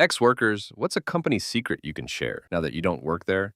Ex-workers, what's a company secret you can share now that you don't work there?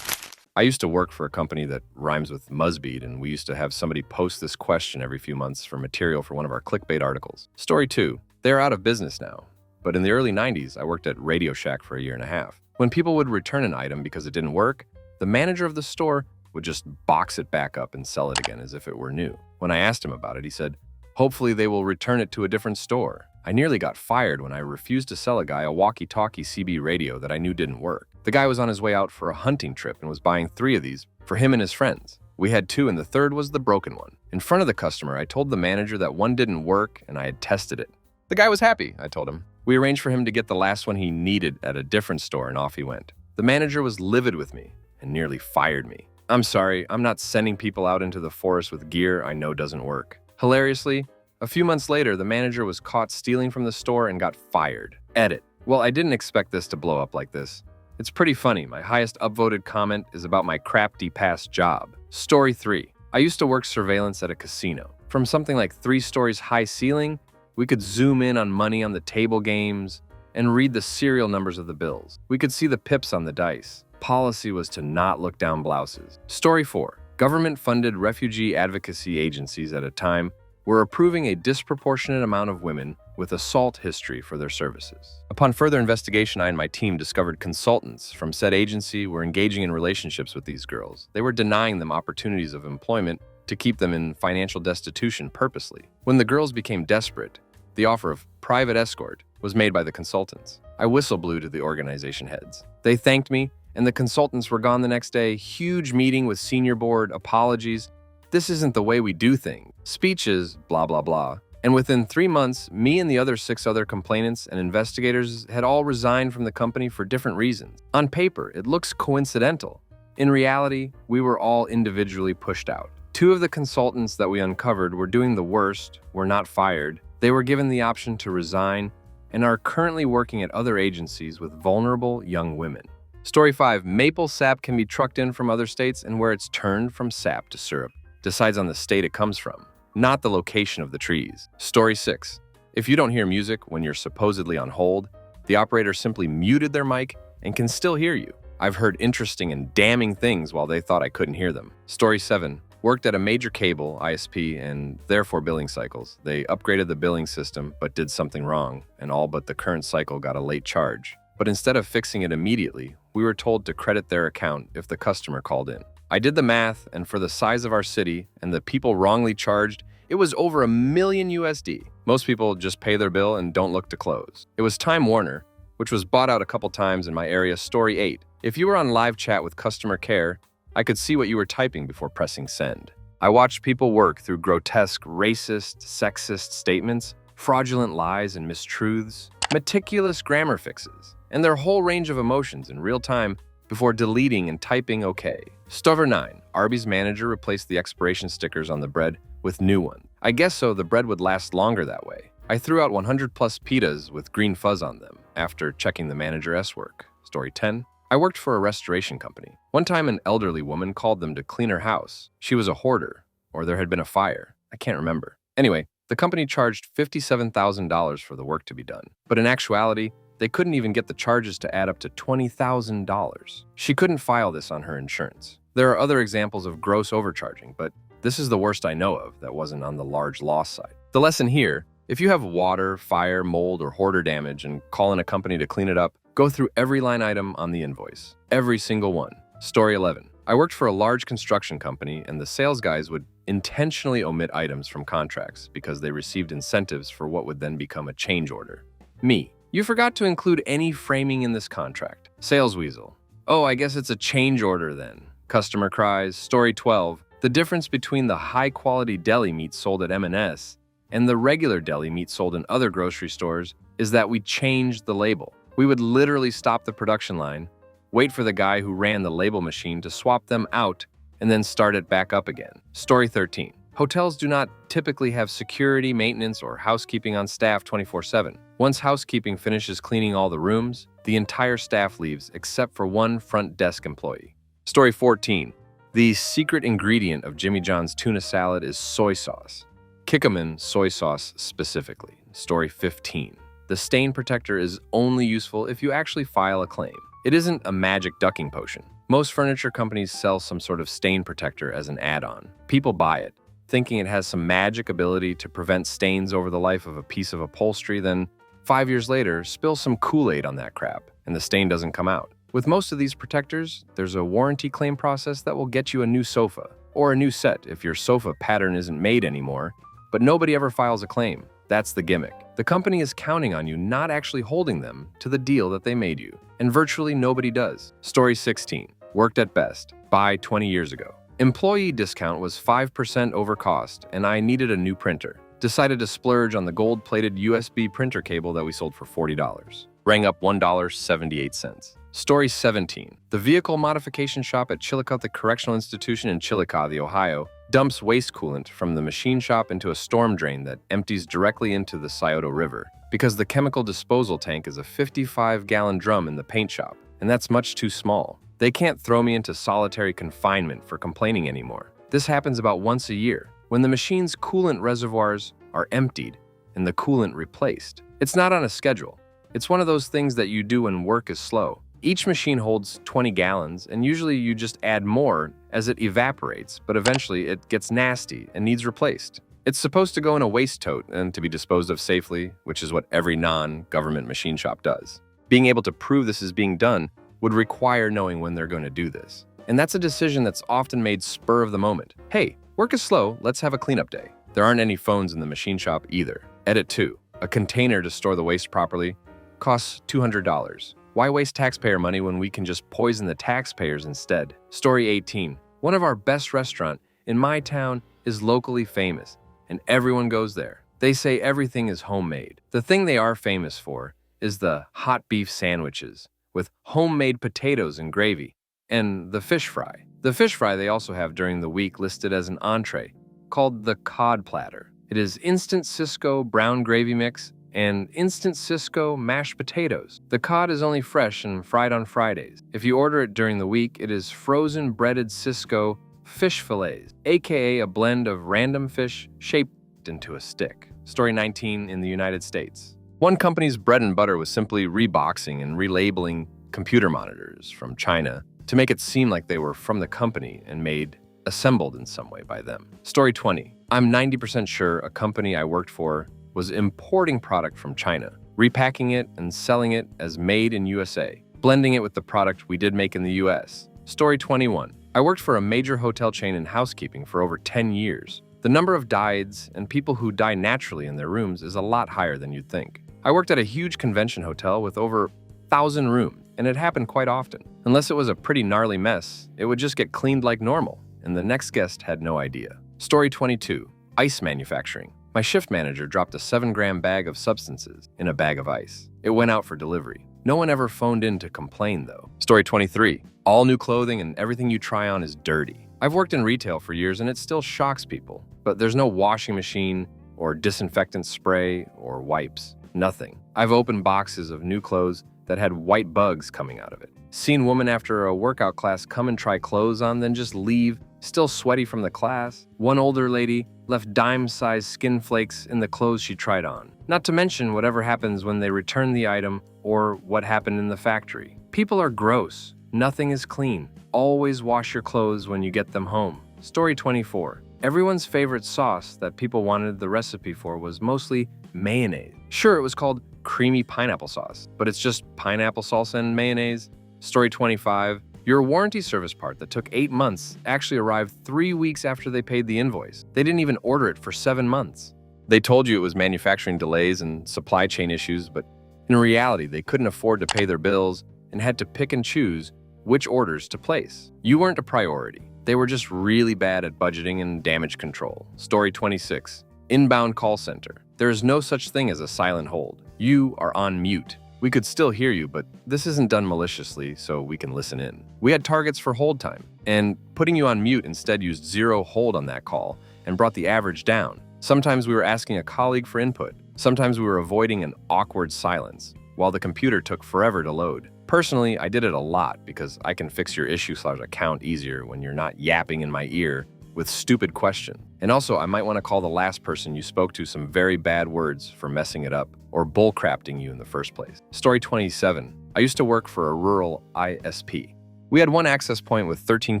I used to work for a company that rhymes with Muzzbeat, and we used to have somebody post this question every few months for material for one of our clickbait articles. Story 2. They're out of business now. But in the early 90s, I worked at Radio Shack for a year and a half. When people would return an item because it didn't work, the manager of the store would just box it back up and sell it again as if it were new. When I asked him about it, he said, "Hopefully they will return it to a different store." I nearly got fired when I refused to sell a guy a walkie-talkie CB radio that I knew didn't work. The guy was on his way out for a hunting trip and was buying 3 of these for him and his friends. We had 2 and the third was the broken one. In front of the customer, I told the manager that one didn't work and I had tested it. The guy was happy, I told him. We arranged for him to get the last one he needed at a different store and off he went. The manager was livid with me and nearly fired me. "I'm sorry, I'm not sending people out into the forest with gear I know doesn't work." Hilariously, a few months later, the manager was caught stealing from the store and got fired. Edit. Well, I didn't expect this to blow up like this. It's pretty funny. My highest upvoted comment is about my crafty past job. Story 3. I used to work surveillance at a casino. From something like 3 stories high ceiling, we could zoom in on money on the table games and read the serial numbers of the bills. We could see the pips on the dice. Policy was to not look down blouses. Story 4. Government-funded refugee advocacy agencies at a time were approving a disproportionate amount of women with assault history for their services. Upon further investigation, I and my team discovered consultants from said agency were engaging in relationships with these girls. They were denying them opportunities of employment to keep them in financial destitution purposely. When the girls became desperate, the offer of private escort was made by the consultants. I whistle blew to the organization heads. They thanked me, and the consultants were gone the next day. Huge meeting with senior board, apologies. "This isn't the way we do things." Speeches, blah, blah, blah. And within 3 months, me and the other 6 other complainants and investigators had all resigned from the company for different reasons. On paper, it looks coincidental. In reality, we were all individually pushed out. 2 of the consultants that we uncovered were doing the worst, were not fired. They were given the option to resign and are currently working at other agencies with vulnerable young women. Story 5. Maple sap can be trucked in from other states, and where it's turned from sap to syrup decides on the state it comes from, not the location of the trees. Story 6. If you don't hear music when you're supposedly on hold, the operator simply muted their mic and can still hear you. I've heard interesting and damning things while they thought I couldn't hear them. Story 7. Worked at a major cable, ISP, and therefore billing cycles. They upgraded the billing system but did something wrong, and all but the current cycle got a late charge. But instead of fixing it immediately, we were told to credit their account if the customer called in. I did the math, and for the size of our city and the people wrongly charged, it was over $1 million USD. Most people just pay their bill and don't look to close. It was Time Warner, which was bought out a couple times in my area. Story 8. If you were on live chat with customer care, I could see what you were typing before pressing send. I watched people work through grotesque, racist, sexist statements, fraudulent lies and mistruths, meticulous grammar fixes, and their whole range of emotions in real time before deleting and typing OK. Stover 9. Arby's manager replaced the expiration stickers on the bread with new ones. I guess so the bread would last longer that way. I threw out 100 plus pitas with green fuzz on them after checking the manager's work. Story 10. I worked for a restoration company. One time an elderly woman called them to clean her house. She was a hoarder, or there had been a fire. I can't remember. Anyway, the company charged $57,000 for the work to be done. But in actuality, they couldn't even get the charges to add up to $20,000. She couldn't file this on her insurance. There are other examples of gross overcharging, but this is the worst I know of that wasn't on the large loss side. The lesson here: if you have water, fire, mold, or hoarder damage and call in a company to clean it up, go through every line item on the invoice. Every single one. Story 11. I worked for a large construction company, and the sales guys would intentionally omit items from contracts because they received incentives for what would then become a change order. Me. You forgot to include any framing in this contract. Sales weasel. Oh, I guess it's a change order then. Customer cries. Story 12. The difference between the high-quality deli meat sold at M&S and the regular deli meat sold in other grocery stores is that we changed the label. We would literally stop the production line, wait for the guy who ran the label machine to swap them out, and then start it back up again. Story 13. Hotels do not typically have security, maintenance, or housekeeping on staff 24/7. Once housekeeping finishes cleaning all the rooms, the entire staff leaves except for one front desk employee. Story 14. The secret ingredient of Jimmy John's tuna salad is soy sauce. Kikkoman soy sauce specifically. Story 15. The stain protector is only useful if you actually file a claim. It isn't a magic ducking potion. Most furniture companies sell some sort of stain protector as an add-on. People buy it, thinking it has some magic ability to prevent stains over the life of a piece of upholstery, then 5 years later, spill some Kool-Aid on that crap, and the stain doesn't come out. With most of these protectors, there's a warranty claim process that will get you a new sofa, or a new set if your sofa pattern isn't made anymore, but nobody ever files a claim. That's the gimmick. The company is counting on you not actually holding them to the deal that they made you, and virtually nobody does. Story 16. Worked at Best. Buy 20 years ago. Employee discount was 5% over cost, and I needed a new printer. Decided to splurge on the gold-plated USB printer cable that we sold for $40. Rang up $1.78. Story 17. The vehicle modification shop at Chillicothe Correctional Institution in Chillicothe, Ohio, dumps waste coolant from the machine shop into a storm drain that empties directly into the Scioto River because the chemical disposal tank is a 55-gallon drum in the paint shop, and that's much too small. They can't throw me into solitary confinement for complaining anymore. This happens about once a year, when the machine's coolant reservoirs are emptied and the coolant replaced. It's not on a schedule. It's one of those things that you do when work is slow. Each machine holds 20 gallons, and usually you just add more as it evaporates, but eventually it gets nasty and needs replaced. It's supposed to go in a waste tote and to be disposed of safely, which is what every non-government machine shop does. Being able to prove this is being done would require knowing when they're going to do this. And that's a decision that's often made spur of the moment. Hey, work is slow, let's have a cleanup day. There aren't any phones in the machine shop either. Edit 2. A container to store the waste properly costs $200. Why waste taxpayer money when we can just poison the taxpayers instead? Story 18. One of our best restaurants in my town is locally famous, and everyone goes there. They say everything is homemade. The thing they are famous for is the hot beef sandwiches with homemade potatoes and gravy, and the fish fry. The fish fry they also have during the week listed as an entree, called the cod platter. It is instant Cisco brown gravy mix and instant Cisco mashed potatoes. The cod is only fresh and fried on Fridays. If you order it during the week, it is frozen breaded Cisco fish fillets, aka a blend of random fish shaped into a stick. Story 19 in the United States. One company's bread and butter was simply reboxing and relabeling computer monitors from China to make it seem like they were from the company and assembled in some way by them. Story 20. I'm 90% sure a company I worked for was importing product from China, repacking it and selling it as made in USA, blending it with the product we did make in the US. Story 21. I worked for a major hotel chain in housekeeping for over 10 years. The number of dieds and people who die naturally in their rooms is a lot higher than you'd think. I worked at a huge convention hotel with over 1,000 rooms, and it happened quite often. Unless it was a pretty gnarly mess, it would just get cleaned like normal, and the next guest had no idea. Story 22. Ice manufacturing. My shift manager dropped a 7-gram bag of substances in a bag of ice. It went out for delivery. No one ever phoned in to complain, though. Story 23. All new clothing and everything you try on is dirty. I've worked in retail for years and it still shocks people, but there's no washing machine or disinfectant spray or wipes. Nothing. I've opened boxes of new clothes that had white bugs coming out of it. Seen women after a workout class come and try clothes on, then just leave, still sweaty from the class. One older lady left dime-sized skin flakes in the clothes she tried on. Not to mention whatever happens when they return the item or what happened in the factory. People are gross. Nothing is clean. Always wash your clothes when you get them home. Story 24. Everyone's favorite sauce that people wanted the recipe for was mostly mayonnaise. Sure, it was called creamy pineapple sauce, but it's just pineapple salsa and mayonnaise. Story 25. Your warranty service part that took 8 months actually arrived 3 weeks after they paid the invoice. They didn't even order it for 7 months. They told you it was manufacturing delays and supply chain issues, but in reality, they couldn't afford to pay their bills and had to pick and choose which orders to place. You weren't a priority. They were just really bad at budgeting and damage control. Story 26. Inbound call center. There is no such thing as a silent hold. You are on mute. We could still hear you, but this isn't done maliciously, so we can listen in. We had targets for hold time, and putting you on mute instead used 0 hold on that call and brought the average down. Sometimes we were asking a colleague for input. Sometimes we were avoiding an awkward silence, while the computer took forever to load. Personally, I did it a lot because I can fix your issue/account easier when you're not yapping in my ear with stupid question. And also, I might want to call the last person you spoke to some very bad words for messing it up or bullcrafting you in the first place. Story 27. I used to work for a rural ISP. We had one access point with 13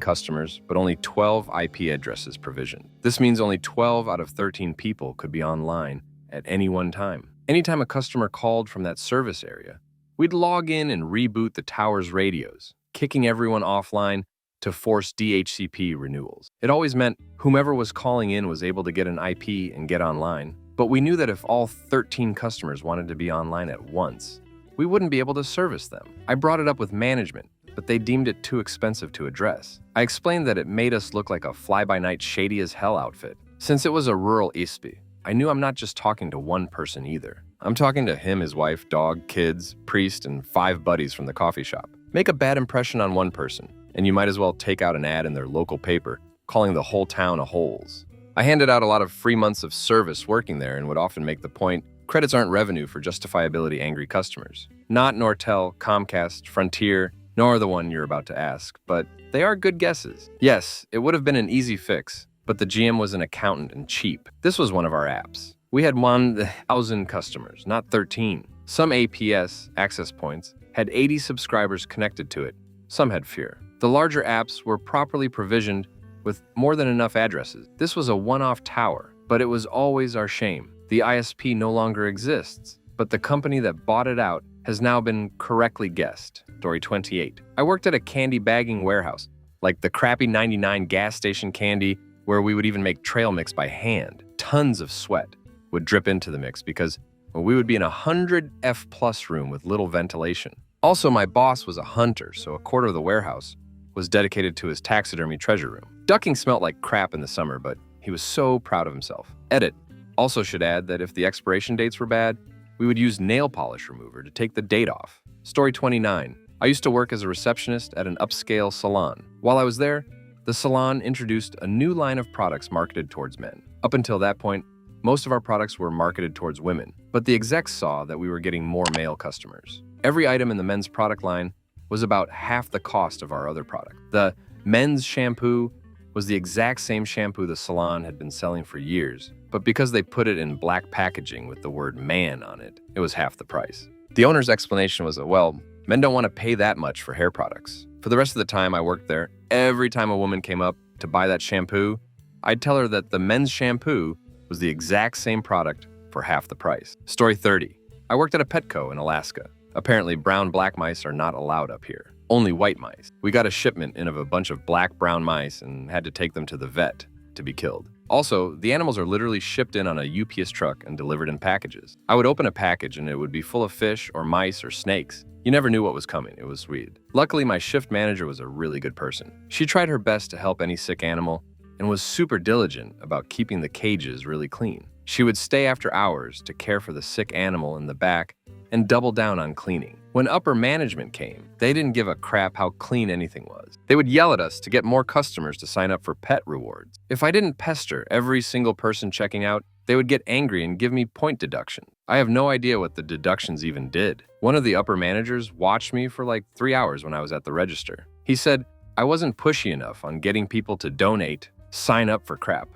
customers, but only 12 IP addresses provisioned. This means only 12 out of 13 people could be online at any one time. Anytime a customer called from that service area, we'd log in and reboot the tower's radios, kicking everyone offline to force DHCP renewals. It always meant whomever was calling in was able to get an IP and get online, but we knew that if all 13 customers wanted to be online at once, we wouldn't be able to service them. I brought it up with management, but they deemed it too expensive to address. I explained that it made us look like a fly-by-night shady-as-hell outfit. Since it was a rural ISP, I knew I'm not just talking to one person either. I'm talking to him, his wife, dog, kids, priest, and 5 buddies from the coffee shop. Make a bad impression on one person, and you might as well take out an ad in their local paper, calling the whole town a holes. I handed out a lot of free months of service working there and would often make the point, credits aren't revenue for justifiability angry customers. Not Nortel, Comcast, Frontier, nor the one you're about to ask, but they are good guesses. Yes, it would have been an easy fix, but the GM was an accountant and cheap. This was one of our apps. We had 1,000 customers, not 13. Some APS, access points, had 80 subscribers connected to it. Some had fewer. The larger apps were properly provisioned with more than enough addresses. This was a one-off tower, but it was always our shame. The ISP no longer exists, but the company that bought it out has now been correctly guessed. Story 28. I worked at a candy bagging warehouse, like the crappy 99 gas station candy where we would even make trail mix by hand. Tons of sweat would drip into the mix because we would be in a 100 F+ room with little ventilation. Also, my boss was a hunter, so a quarter of the warehouse was dedicated to his taxidermy treasure room. Ducking smelt like crap in the summer, but he was so proud of himself. Edit. Also should add that if the expiration dates were bad, we would use nail polish remover to take the date off. Story 29. I used to work as a receptionist at an upscale salon. While I was there, the salon introduced a new line of products marketed towards men. Up until that point, most of our products were marketed towards women, but the execs saw that we were getting more male customers. Every item in the men's product line was about half the cost of our other product. The men's shampoo was the exact same shampoo the salon had been selling for years, but because they put it in black packaging with the word man on it, it was half the price. The owner's explanation was, well, men don't want to pay that much for hair products. For the rest of the time I worked there, every time a woman came up to buy that shampoo, I'd tell her that the men's shampoo was the exact same product for half the price. Story 30. I worked at a Petco in Alaska. Apparently, brown black mice are not allowed up here. Only white mice. We got a shipment in of a bunch of black-brown mice and had to take them to the vet to be killed. Also, the animals are literally shipped in on a UPS truck and delivered in packages. I would open a package and it would be full of fish or mice or snakes. You never knew what was coming. It was weird. Luckily, my shift manager was a really good person. She tried her best to help any sick animal and was super diligent about keeping the cages really clean. She would stay after hours to care for the sick animal in the back and double down on cleaning. When upper management came, they didn't give a crap how clean anything was. They would yell at us to get more customers to sign up for pet rewards. If I didn't pester every single person checking out, they would get angry and give me point deduction. I have no idea what the deductions even did. One of the upper managers watched me for like 3 hours when I was at the register. He said I wasn't pushy enough on getting people to donate, sign up for crap.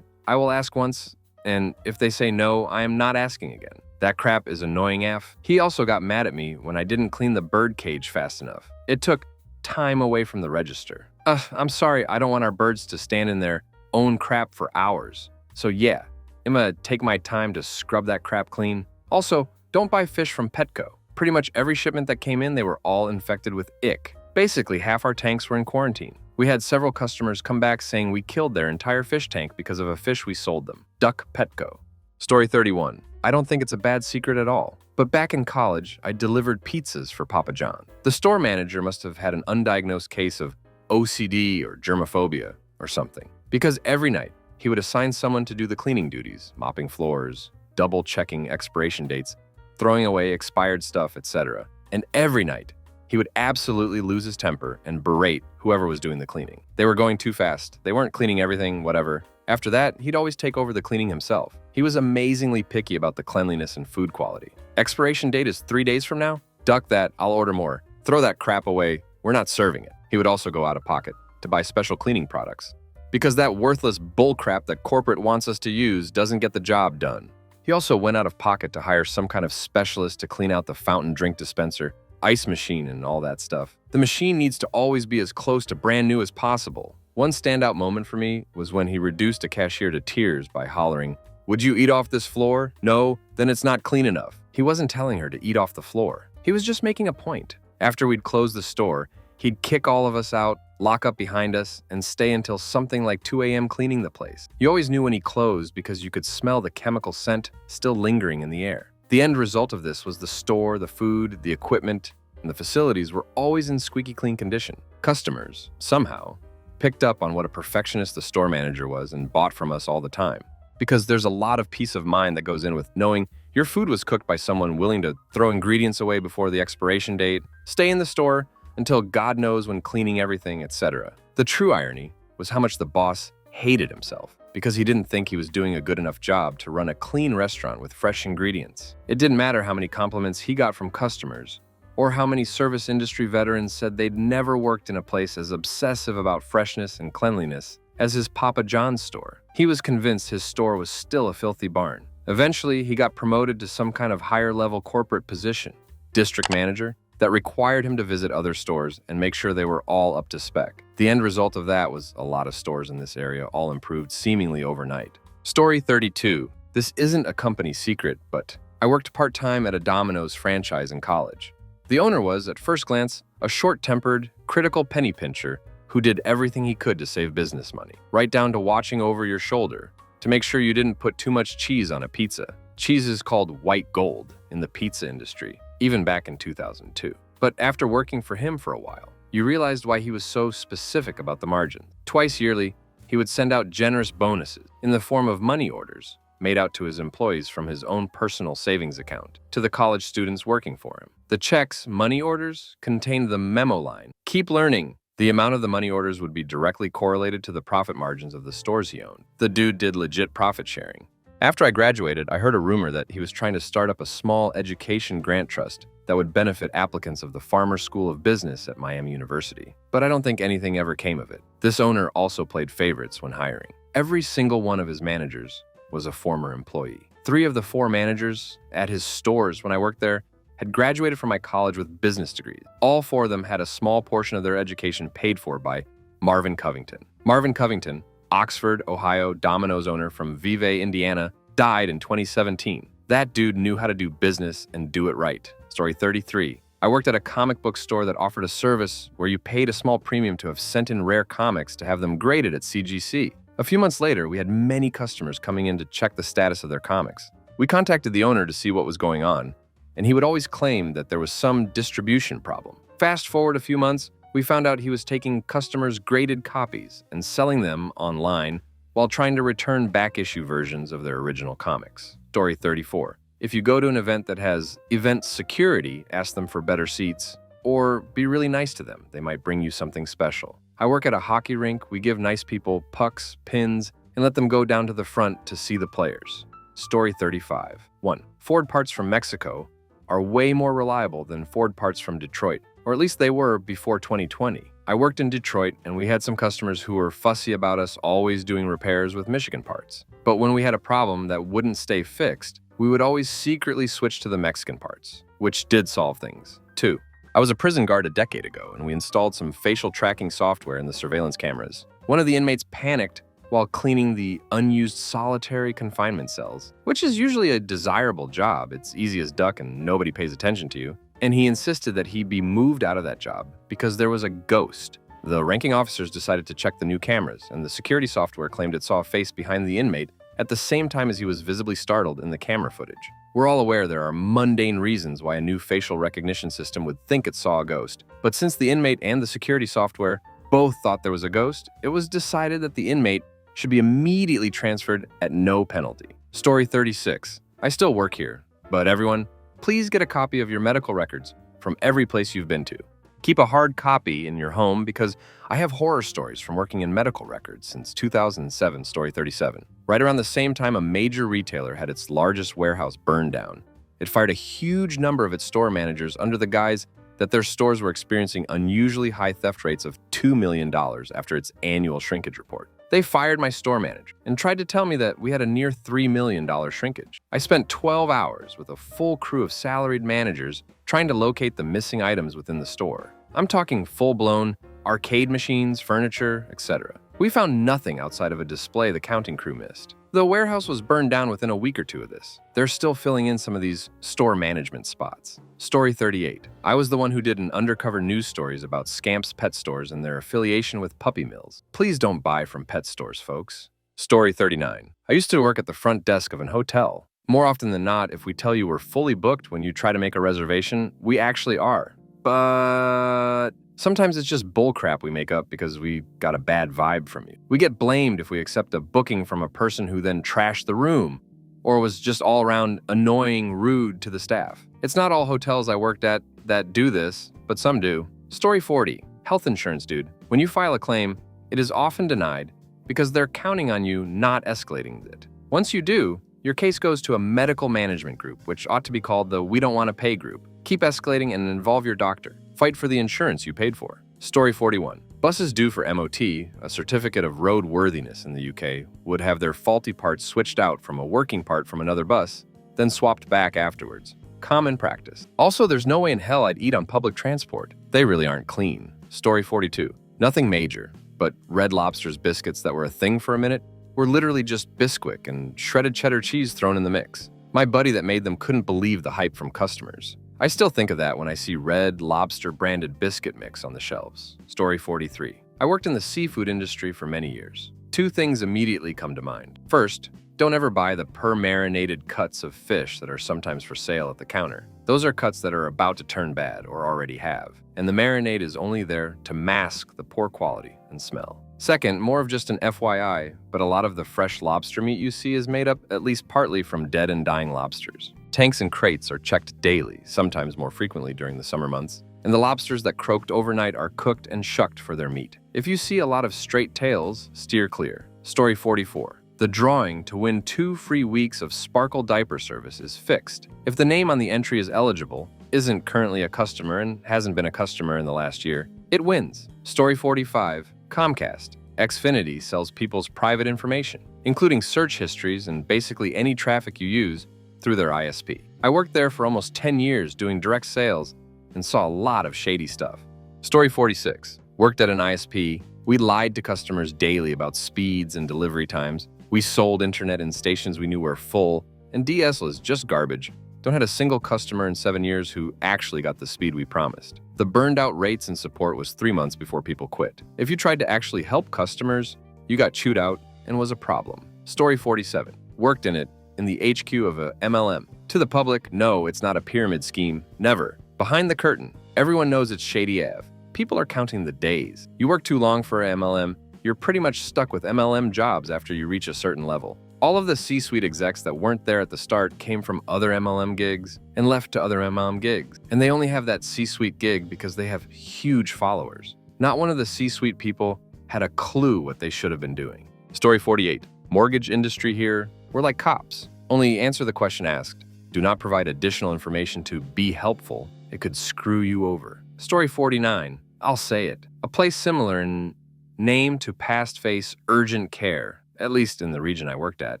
I will ask once, and if they say no, I am not asking again. That crap is annoying AF. He also got mad at me when I didn't clean the bird cage fast enough. It took time away from the register. I'm sorry, I don't want our birds to stand in their own crap for hours. So yeah, I'm gonna take my time to scrub that crap clean. Also, don't buy fish from Petco. Pretty much every shipment that came in, they were all infected with ick. Basically, half our tanks were in quarantine. We had several customers come back saying we killed their entire fish tank because of a fish we sold them. Duck Petco. Story 31. I don't think it's a bad secret at all. But back in college, I delivered pizzas for Papa John. The store manager must have had an undiagnosed case of OCD or germophobia or something. Because every night, he would assign someone to do the cleaning duties, mopping floors, double-checking expiration dates, throwing away expired stuff, etc. And every night, he would absolutely lose his temper and berate whoever was doing the cleaning. They were going too fast. They weren't cleaning everything, whatever. After that, he'd always take over the cleaning himself. He was amazingly picky about the cleanliness and food quality. Expiration date is 3 days from now? Duck that, I'll order more. Throw that crap away, we're not serving it. He would also go out of pocket to buy special cleaning products because that worthless bullcrap that corporate wants us to use doesn't get the job done. He also went out of pocket to hire some kind of specialist to clean out the fountain drink dispenser, ice machine, and all that stuff. The machine needs to always be as close to brand new as possible. One standout moment for me was when he reduced a cashier to tears by hollering, "Would you eat off this floor? No? Then it's not clean enough." He wasn't telling her to eat off the floor. He was just making a point. After we'd close the store, he'd kick all of us out, lock up behind us, and stay until something like 2 a.m. cleaning the place. You always knew when he closed because you could smell the chemical scent still lingering in the air. The end result of this was the store, the food, the equipment, and the facilities were always in squeaky clean condition. Customers, somehow, picked up on what a perfectionist the store manager was and bought from us all the time. Because there's a lot of peace of mind that goes in with knowing your food was cooked by someone willing to throw ingredients away before the expiration date, stay in the store until God knows when cleaning everything, etc. The true irony was how much the boss hated himself because he didn't think he was doing a good enough job to run a clean restaurant with fresh ingredients. It didn't matter how many compliments he got from customers or how many service industry veterans said they'd never worked in a place as obsessive about freshness and cleanliness as his Papa John's store. He was convinced his store was still a filthy barn. Eventually, he got promoted to some kind of higher-level corporate position, district manager, that required him to visit other stores and make sure they were all up to spec. The end result of that was a lot of stores in this area all improved seemingly overnight. Story 32. This isn't a company secret, but I worked part-time at a Domino's franchise in college. The owner was, at first glance, a short-tempered, critical penny pincher who did everything he could to save business money, right down to watching over your shoulder to make sure you didn't put too much cheese on a pizza. Cheese is called white gold in the pizza industry, even back in 2002. But after working for him for a while, you realized why he was so specific about the margin. Twice yearly, he would send out generous bonuses in the form of money orders made out to his employees from his own personal savings account to the college students working for him. The checks, money orders, contained the memo line, "Keep learning." The amount of the money orders would be directly correlated to the profit margins of the stores he owned. The dude did legit profit sharing. After I graduated, I heard a rumor that he was trying to start up a small education grant trust that would benefit applicants of the Farmer School of Business at Miami University. But I don't think anything ever came of it. This owner also played favorites when hiring. Every single one of his managers was a former employee. 3 of the 4 managers at his stores when I worked there had graduated from my college with business degrees. All 4 of them had a small portion of their education paid for by Marvin Covington. Marvin Covington, Oxford, Ohio Domino's owner from Vevey, Indiana, died in 2017. That dude knew how to do business and do it right. Story 33. I worked at a comic book store that offered a service where you paid a small premium to have sent in rare comics to have them graded at CGC. A few months later, we had many customers coming in to check the status of their comics. We contacted the owner to see what was going on, and he would always claim that there was some distribution problem. Fast forward a few months, we found out he was taking customers' graded copies and selling them online while trying to return back-issue versions of their original comics. Story 34. If you go to an event that has event security, ask them for better seats, or be really nice to them. They might bring you something special. I work at a hockey rink. We give nice people pucks, pins, and let them go down to the front to see the players. Story 35. 1. Ford parts from Mexico are way more reliable than Ford parts from Detroit, or at least they were before 2020. I worked in Detroit, and we had some customers who were fussy about us always doing repairs with Michigan parts. But when we had a problem that wouldn't stay fixed, we would always secretly switch to the Mexican parts, which did solve things. 2. I was a prison guard a decade ago, and we installed some facial tracking software in the surveillance cameras. One of the inmates panicked while cleaning the unused solitary confinement cells, which is usually a desirable job. It's easy as duck and nobody pays attention to you. And he insisted that he be moved out of that job because there was a ghost. The ranking officers decided to check the new cameras, and the security software claimed it saw a face behind the inmate at the same time as he was visibly startled in the camera footage. We're all aware there are mundane reasons why a new facial recognition system would think it saw a ghost. But since the inmate and the security software both thought there was a ghost, it was decided that the inmate should be immediately transferred at no penalty. Story 36. I still work here, but everyone, please get a copy of your medical records from every place you've been to. Keep a hard copy in your home because I have horror stories from working in medical records since 2007, Story 37. Right around the same time a major retailer had its largest warehouse burned down. It fired a huge number of its store managers under the guise that their stores were experiencing unusually high theft rates of $2 million after its annual shrinkage report. They fired my store manager and tried to tell me that we had a near $3 million shrinkage. I spent 12 hours with a full crew of salaried managers trying to locate the missing items within the store. I'm talking full-blown arcade machines, furniture, etc. We found nothing outside of a display the counting crew missed. The warehouse was burned down within a week or two of this. They're still filling in some of these store management spots. Story 38. I was the one who did an undercover news stories about Scamp's pet stores and their affiliation with puppy mills. Please don't buy from pet stores, folks. Story 39. I used to work at the front desk of an hotel. More often than not, if we tell you we're fully booked when you try to make a reservation, we actually are. But sometimes it's just bullcrap we make up because we got a bad vibe from you. We get blamed if we accept a booking from a person who then trashed the room or was just all around annoying, rude to the staff. It's not all hotels I worked at that do this, but some do. Story 40. Health insurance dude. When you file a claim, it is often denied because they're counting on you not escalating it. Once you do, your case goes to a medical management group, which ought to be called the We Don't Want to Pay group. Keep escalating and involve your doctor. Fight for the insurance you paid for. Story 41. Buses due for MOT, a certificate of roadworthiness in the UK, would have their faulty parts switched out from a working part from another bus, then swapped back afterwards. Common practice. Also, there's no way in hell I'd eat on public transport. They really aren't clean. Story 42. Nothing major, but Red Lobster's biscuits that were a thing for a minute were literally just Bisquick and shredded cheddar cheese thrown in the mix. My buddy that made them couldn't believe the hype from customers. I still think of that when I see Red Lobster branded biscuit mix on the shelves. Story 43. I worked in the seafood industry for many years. Two things immediately come to mind. First, don't ever buy the per-marinated cuts of fish that are sometimes for sale at the counter. Those are cuts that are about to turn bad or already have, and the marinade is only there to mask the poor quality and smell. Second, more of just an FYI, but a lot of the fresh lobster meat you see is made up at least partly from dead and dying lobsters. Tanks and crates are checked daily, sometimes more frequently during the summer months, and the lobsters that croaked overnight are cooked and shucked for their meat. If you see a lot of straight tails, steer clear. Story 44. The drawing to win 2 free weeks of Sparkle diaper service is fixed. If the name on the entry is eligible, isn't currently a customer, and hasn't been a customer in the last year, it wins. Story 45. Comcast. Xfinity sells people's private information, including search histories and basically any traffic you use through their ISP. I worked there for almost 10 years doing direct sales and saw a lot of shady stuff. Story 46. Worked at an ISP. We lied to customers daily about speeds and delivery times. We sold internet in stations we knew were full, and DS was just garbage. Don't had a single customer in 7 years who actually got the speed we promised. The burned out rates and support was 3 months before people quit. If you tried to actually help customers, you got chewed out and was a problem. Story 47. Worked in it in the HQ of a MLM. To the public, no, it's not a pyramid scheme. Never. Behind the curtain, everyone knows it's shady AF. People are counting the days. You work too long for a MLM, you're pretty much stuck with MLM jobs after you reach a certain level. All of the C-suite execs that weren't there at the start came from other MLM gigs and left to other MLM gigs. And they only have that C-suite gig because they have huge followers. Not one of the C-suite people had a clue what they should have been doing. Story 48. Mortgage industry here, we're like cops. Only answer the question asked. Do not provide additional information to be helpful. It could screw you over. Story 49. I'll say it. A place similar in name to past face urgent care, at least in the region I worked at,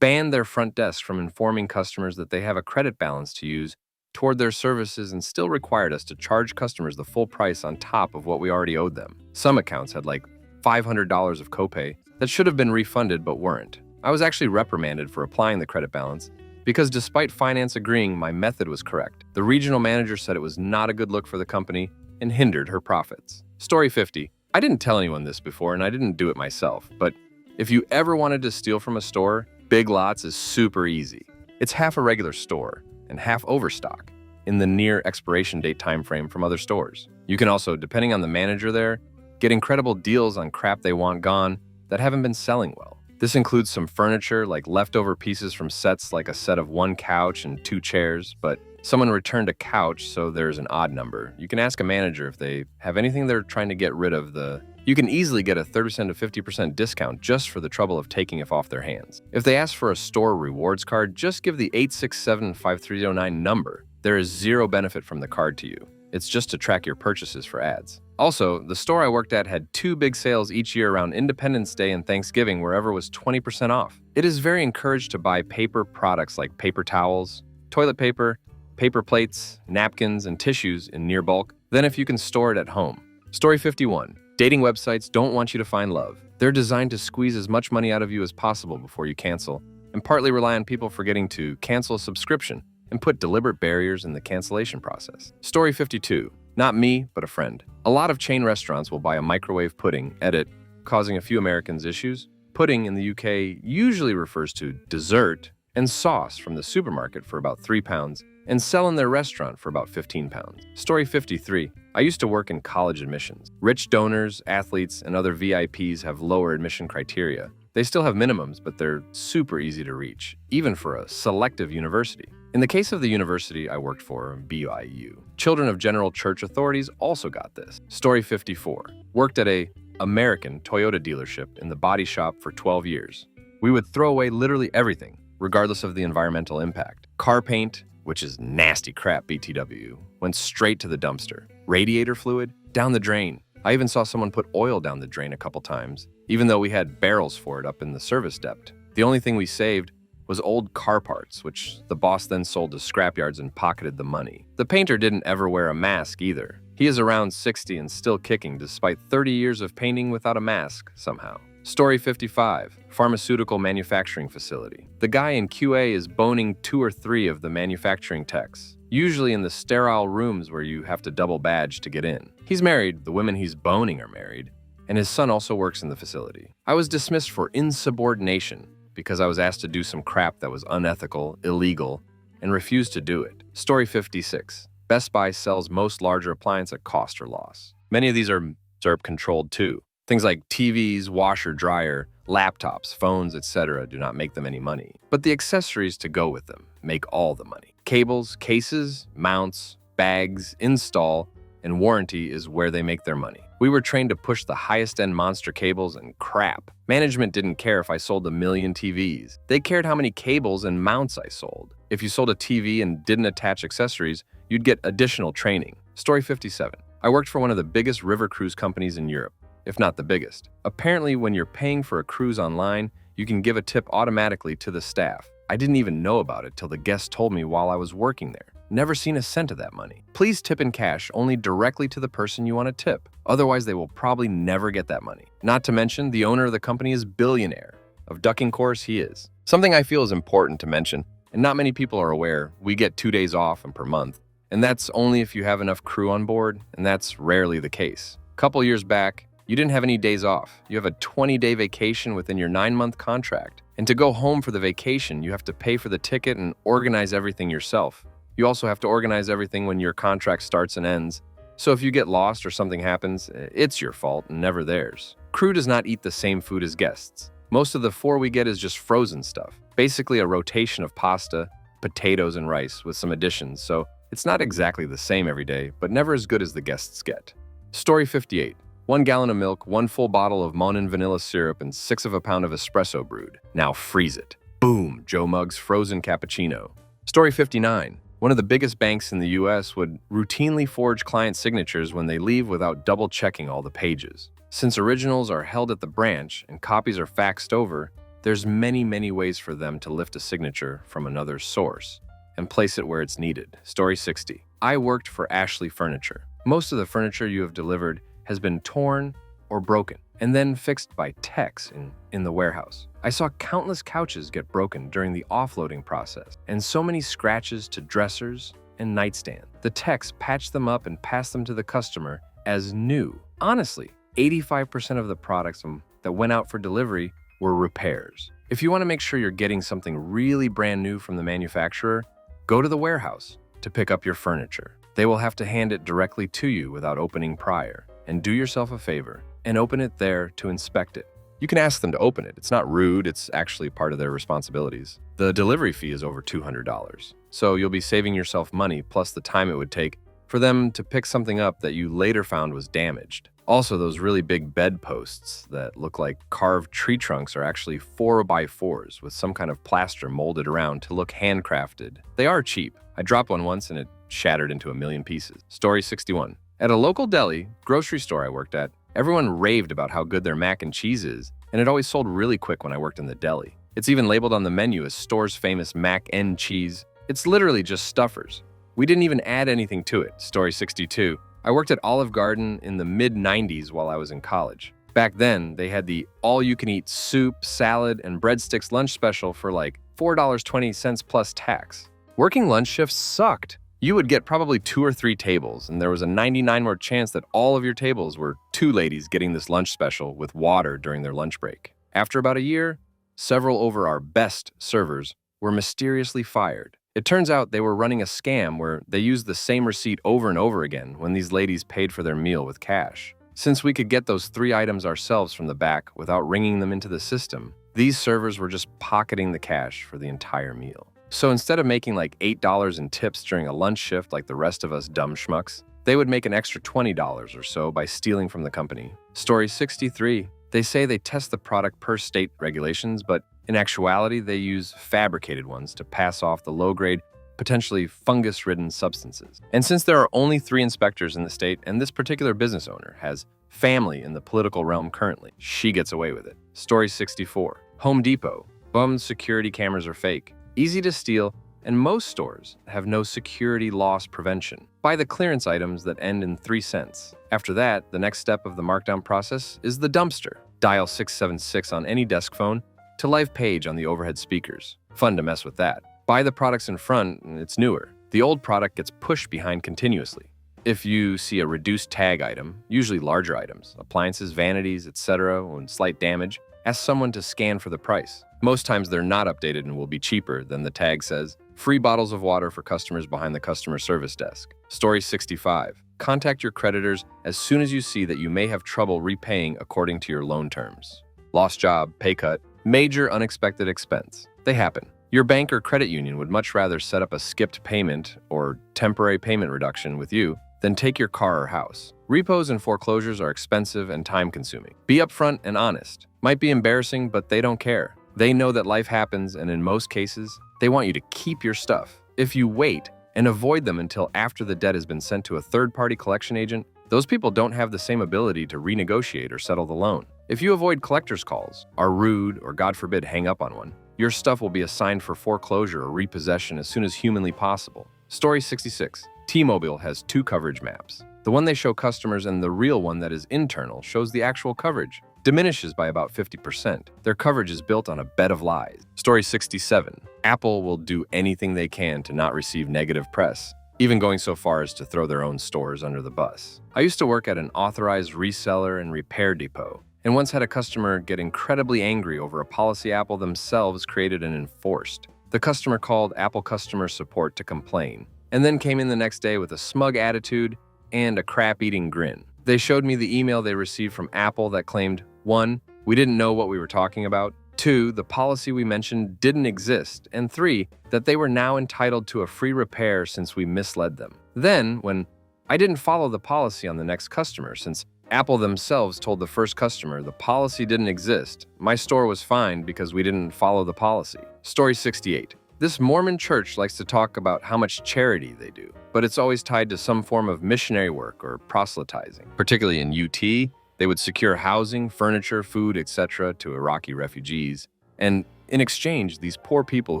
banned their front desk from informing customers that they have a credit balance to use toward their services and still required us to charge customers the full price on top of what we already owed them. Some accounts had like $500 of copay that should have been refunded but weren't. I was actually reprimanded for applying the credit balance because despite finance agreeing my method was correct, the regional manager said it was not a good look for the company and hindered her profits. Story 50. I didn't tell anyone this before and I didn't do it myself, but if you ever wanted to steal from a store, Big Lots is super easy. It's half a regular store and half overstock in the near expiration date time frame from other stores. You can also, depending on the manager there, get incredible deals on crap they want gone that haven't been selling well. This includes some furniture like leftover pieces from sets like a set of 1 couch and 2 chairs, but someone returned a couch so there's an odd number. You can ask a manager if they have anything they're trying to get rid of. You can easily get a 30% to 50% discount just for the trouble of taking it off their hands. If they ask for a store rewards card, just give the 867-5309 number. There is zero benefit from the card to you. It's just to track your purchases for ads. Also, the store I worked at had 2 big sales each year around Independence Day and Thanksgiving wherever was 20% off. It is very encouraged to buy paper products like paper towels, toilet paper, paper plates, napkins, and tissues in near bulk than if you can store it at home. Story 51. Dating websites don't want you to find love. They're designed to squeeze as much money out of you as possible before you cancel, and partly rely on people forgetting to cancel a subscription and put deliberate barriers in the cancellation process. Story 52. Not me, but a friend. A lot of chain restaurants will buy a microwave pudding, edit, causing a few Americans issues. Pudding in the UK usually refers to dessert and sauce from the supermarket for about £3 and sell in their restaurant for about £15. Story 53. I used to work in college admissions. Rich donors, athletes, and other VIPs have lower admission criteria. They still have minimums, but they're super easy to reach, even for a selective university. In the case of the university I worked for, BYU, children of General Church authorities also got this. Story 54. Worked at a American Toyota dealership in the body shop for 12 years. We would throw away literally everything, regardless of the environmental impact. Car paint, which is nasty crap BTW, went straight to the dumpster. Radiator fluid, down the drain. I even saw someone put oil down the drain a couple times, even though we had barrels for it up in the service depot. The only thing we saved was old car parts, which the boss then sold to scrapyards and pocketed the money. The painter didn't ever wear a mask either. He is around 60 and still kicking despite 30 years of painting without a mask somehow. Story 55. Pharmaceutical manufacturing facility. The guy in QA is boning 2 or 3 of the manufacturing techs, usually in the sterile rooms where you have to double badge to get in. He's married, the women he's boning are married, and his son also works in the facility. I was dismissed for insubordination because I was asked to do some crap that was unethical, illegal, and refused to do it. Story 56. Best Buy sells most larger appliances at cost or loss. Many of these are ZERP controlled too. Things like TVs, washer, dryer, laptops, phones, etc. do not make them any money. But the accessories to go with them make all the money. Cables, cases, mounts, bags, install, and warranty is where they make their money. We were trained to push the highest-end monster cables and crap. Management didn't care if I sold 1 million TVs. They cared how many cables and mounts I sold. If you sold a TV and didn't attach accessories, you'd get additional training. Story 57. I worked for one of the biggest river cruise companies in Europe, if not the biggest. Apparently, when you're paying for a cruise online, you can give a tip automatically to the staff. I didn't even know about it till the guest told me while I was working there. Never seen a cent of that money. Please tip in cash only directly to the person you want to tip. Otherwise, they will probably never get that money. Not to mention, the owner of the company is billionaire. Of ducking course, he is. Something I feel is important to mention, and not many people are aware, we get 2 days off per month. And that's only if you have enough crew on board, and that's rarely the case. A couple years back, you didn't have any days off. You have a 20-day vacation within your 9-month contract. And to go home for the vacation, you have to pay for the ticket and organize everything yourself. You also have to organize everything when your contract starts and ends. So if you get lost or something happens, it's your fault and never theirs. Crew does not eat the same food as guests. Most of the 4 we get is just frozen stuff. Basically a rotation of pasta, potatoes, and rice with some additions. So it's not exactly the same every day, but never as good as the guests get. Story 58. 1 gallon of milk, 1 full bottle of Monin vanilla syrup, and 1/6 of a pound of espresso brewed. Now freeze it. Boom, Joe Muggs frozen cappuccino. Story 59. One of the biggest banks in the US would routinely forge client signatures when they leave without double-checking all the pages. Since originals are held at the branch and copies are faxed over, there's many ways for them to lift a signature from another source and place it where it's needed. Story 60. I worked for Ashley Furniture. Most of the furniture you have delivered has been torn or broken and then fixed by techs in the warehouse. I saw countless couches get broken during the offloading process and so many scratches to dressers and nightstands. The techs patched them up and passed them to the customer as new. Honestly, 85% of the products that went out for delivery were repairs. If you want to make sure you're getting something really brand new from the manufacturer, go to the warehouse to pick up your furniture. They will have to hand it directly to you without opening prior. And do yourself a favor and open it there to inspect it. You can ask them to open it. It's not rude, it's actually part of their responsibilities. The delivery fee is over $200, so you'll be saving yourself money plus the time it would take for them to pick something up that you later found was damaged. Also, those really big bedposts that look like carved tree trunks are actually 4x4s with some kind of plaster molded around to look handcrafted. They are cheap. I dropped one once and it shattered into a million pieces. Story 61. At a local deli, grocery store I worked at, everyone raved about how good their mac and cheese is, and it always sold really quick when I worked in the deli. It's even labeled on the menu as store's famous mac and cheese. It's literally just stuffers. We didn't even add anything to it. Story 62. I worked at Olive Garden in the mid-90s while I was in college. Back then, they had the all-you-can-eat soup, salad, and breadsticks lunch special for like $4.20 plus tax. Working lunch shifts sucked. You would get probably 2 or 3 tables, and there was a 99 more chance that all of your tables were 2 ladies getting this lunch special with water during their lunch break. After about a year, several over our best servers were mysteriously fired. It turns out they were running a scam where they used the same receipt over and over again when these ladies paid for their meal with cash. Since we could get those 3 items ourselves from the back without ringing them into the system, these servers were just pocketing the cash for the entire meal. So instead of making like $8 in tips during a lunch shift like the rest of us dumb schmucks, they would make an extra $20 or so by stealing from the company. Story 63. They say they test the product per state regulations, but in actuality, they use fabricated ones to pass off the low-grade, potentially fungus-ridden substances. And since there are only 3 inspectors in the state, and this particular business owner has family in the political realm currently, she gets away with it. Story 64. Home Depot. Bummed security cameras are fake, easy to steal, and most stores have no security loss prevention. Buy the clearance items that end in 3 cents. After that, the next step of the markdown process is the dumpster. Dial 676 on any desk phone to live page on the overhead speakers. Fun to mess with that. Buy the products in front, and it's newer. The old product gets pushed behind continuously. If you see a reduced tag item, usually larger items, appliances, vanities, etc., and slight damage, ask someone to scan for the price. Most times they're not updated and will be cheaper than the tag says. Free bottles of water for customers behind the customer service desk. Story 65. Contact your creditors as soon as you see that you may have trouble repaying according to your loan terms. Lost job, pay cut, major unexpected expense. They happen. Your bank or credit union would much rather set up a skipped payment or temporary payment reduction with you than take your car or house. Repos and foreclosures are expensive and time-consuming. Be upfront and honest. Might be embarrassing, but they don't care. They know that life happens, and in most cases, they want you to keep your stuff. If you wait and avoid them until after the debt has been sent to a third-party collection agent, those people don't have the same ability to renegotiate or settle the loan. If you avoid collectors' calls, are rude, or God forbid hang up on one, your stuff will be assigned for foreclosure or repossession as soon as humanly possible. Story 66. T-Mobile has 2 coverage maps. The one they show customers and the real one that is internal shows the actual coverage. Diminishes by about 50%. Their coverage is built on a bed of lies. Story 67. Apple will do anything they can to not receive negative press, even going so far as to throw their own stores under the bus. I used to work at an authorized reseller and repair depot, and once had a customer get incredibly angry over a policy Apple themselves created and enforced. The customer called Apple customer support to complain, and then came in the next day with a smug attitude and a crap-eating grin. They showed me the email they received from Apple that claimed, 1. We didn't know what we were talking about. 2. The policy we mentioned didn't exist. And 3. That they were now entitled to a free repair since we misled them. Then, when I didn't follow the policy on the next customer, since Apple themselves told the first customer the policy didn't exist, my store was fined because we didn't follow the policy. Story 68. This Mormon church likes to talk about how much charity they do, but it's always tied to some form of missionary work or proselytizing. Particularly in UT, they would secure housing, furniture, food, etc. to Iraqi refugees. And in exchange, these poor people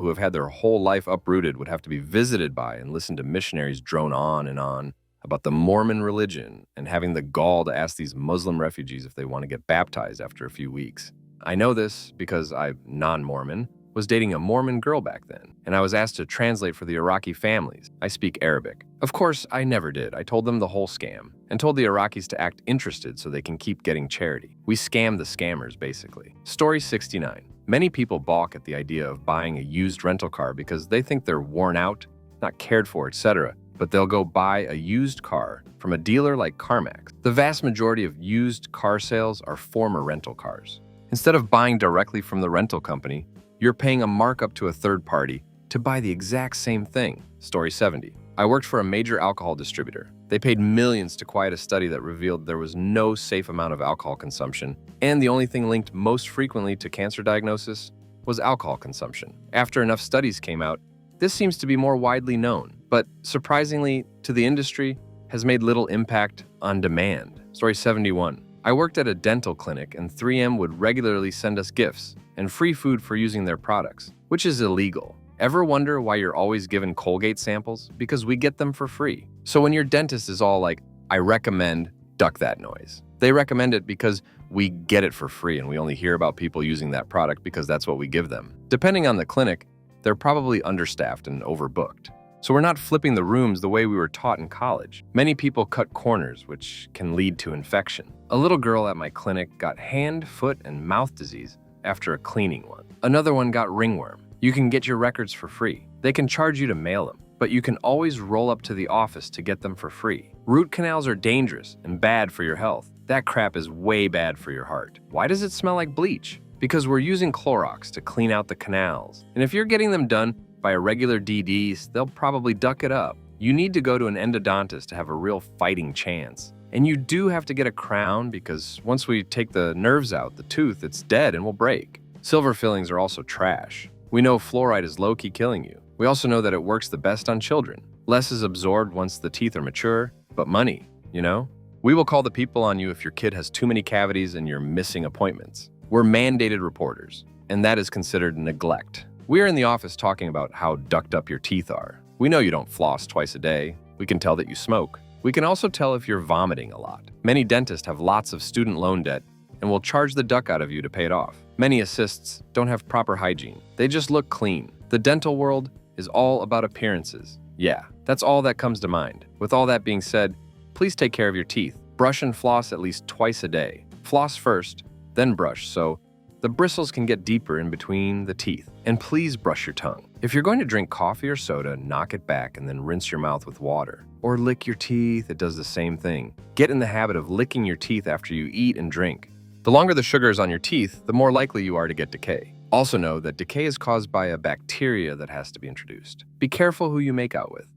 who have had their whole life uprooted would have to be visited by and listen to missionaries drone on and on about the Mormon religion and having the gall to ask these Muslim refugees if they want to get baptized after a few weeks. I know this because I'm non-Mormon, was dating a Mormon girl back then, and I was asked to translate for the Iraqi families. I speak Arabic. Of course, I never did. I told them the whole scam, and told the Iraqis to act interested so they can keep getting charity. We scam the scammers, basically. Story 69. Many people balk at the idea of buying a used rental car because they think they're worn out, not cared for, etc., but they'll go buy a used car from a dealer like CarMax. The vast majority of used car sales are former rental cars. Instead of buying directly from the rental company, you're paying a markup to a third party to buy the exact same thing. Story 70. I worked for a major alcohol distributor. They paid millions to quiet a study that revealed there was no safe amount of alcohol consumption, and the only thing linked most frequently to cancer diagnosis was alcohol consumption. After enough studies came out, this seems to be more widely known, but surprisingly to the industry, has made little impact on demand. Story 71. I worked at a dental clinic and 3M would regularly send us gifts and free food for using their products, which is illegal. Ever wonder why you're always given Colgate samples? Because we get them for free. So when your dentist is all like, I recommend, duck that noise. They recommend it because we get it for free and we only hear about people using that product because that's what we give them. Depending on the clinic, they're probably understaffed and overbooked. So we're not flipping the rooms the way we were taught in college. Many people cut corners, which can lead to infection. A little girl at my clinic got hand, foot, and mouth disease after a cleaning one. Another one got ringworm. You can get your records for free. They can charge you to mail them, but you can always roll up to the office to get them for free. Root canals are dangerous and bad for your health. That crap is way bad for your heart. Why does it smell like bleach? Because we're using Clorox to clean out the canals. And if you're getting them done by a regular DD, they'll probably duck it up. You need to go to an endodontist to have a real fighting chance. And you do have to get a crown because once we take the nerves out, the tooth, it's dead and will break. Silver fillings are also trash. We know fluoride is low-key killing you. We also know that it works the best on children. Less is absorbed once the teeth are mature, but money, you know? We will call the people on you if your kid has too many cavities and you're missing appointments. We're mandated reporters, and that is considered neglect. We are in the office talking about how ducked up your teeth are. We know you don't floss twice a day. We can tell that you smoke. We can also tell if you're vomiting a lot. Many dentists have lots of student loan debt and will charge the duck out of you to pay it off. Many assists don't have proper hygiene. They just look clean. The dental world is all about appearances. Yeah, that's all that comes to mind. With all that being said, please take care of your teeth. Brush and floss at least twice a day. Floss first, then brush, so the bristles can get deeper in between the teeth. And please brush your tongue. If you're going to drink coffee or soda, knock it back and then rinse your mouth with water. Or lick your teeth, it does the same thing. Get in the habit of licking your teeth after you eat and drink. The longer the sugar is on your teeth, the more likely you are to get decay. Also know that decay is caused by a bacteria that has to be introduced. Be careful who you make out with.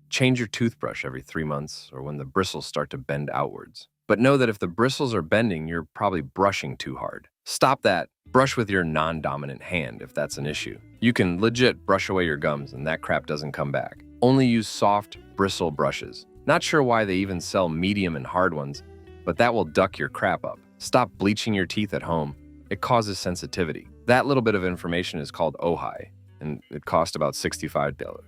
Change your toothbrush every 3 months or when the bristles start to bend outwards. But know that if the bristles are bending, you're probably brushing too hard. Stop that. Brush with your non-dominant hand if that's an issue. You can legit brush away your gums and that crap doesn't come back. Only use soft, bristle brushes. Not sure why they even sell medium and hard ones, but that will duck your crap up. Stop bleaching your teeth at home. It causes sensitivity. That little bit of information is called OHI, and it cost about $65.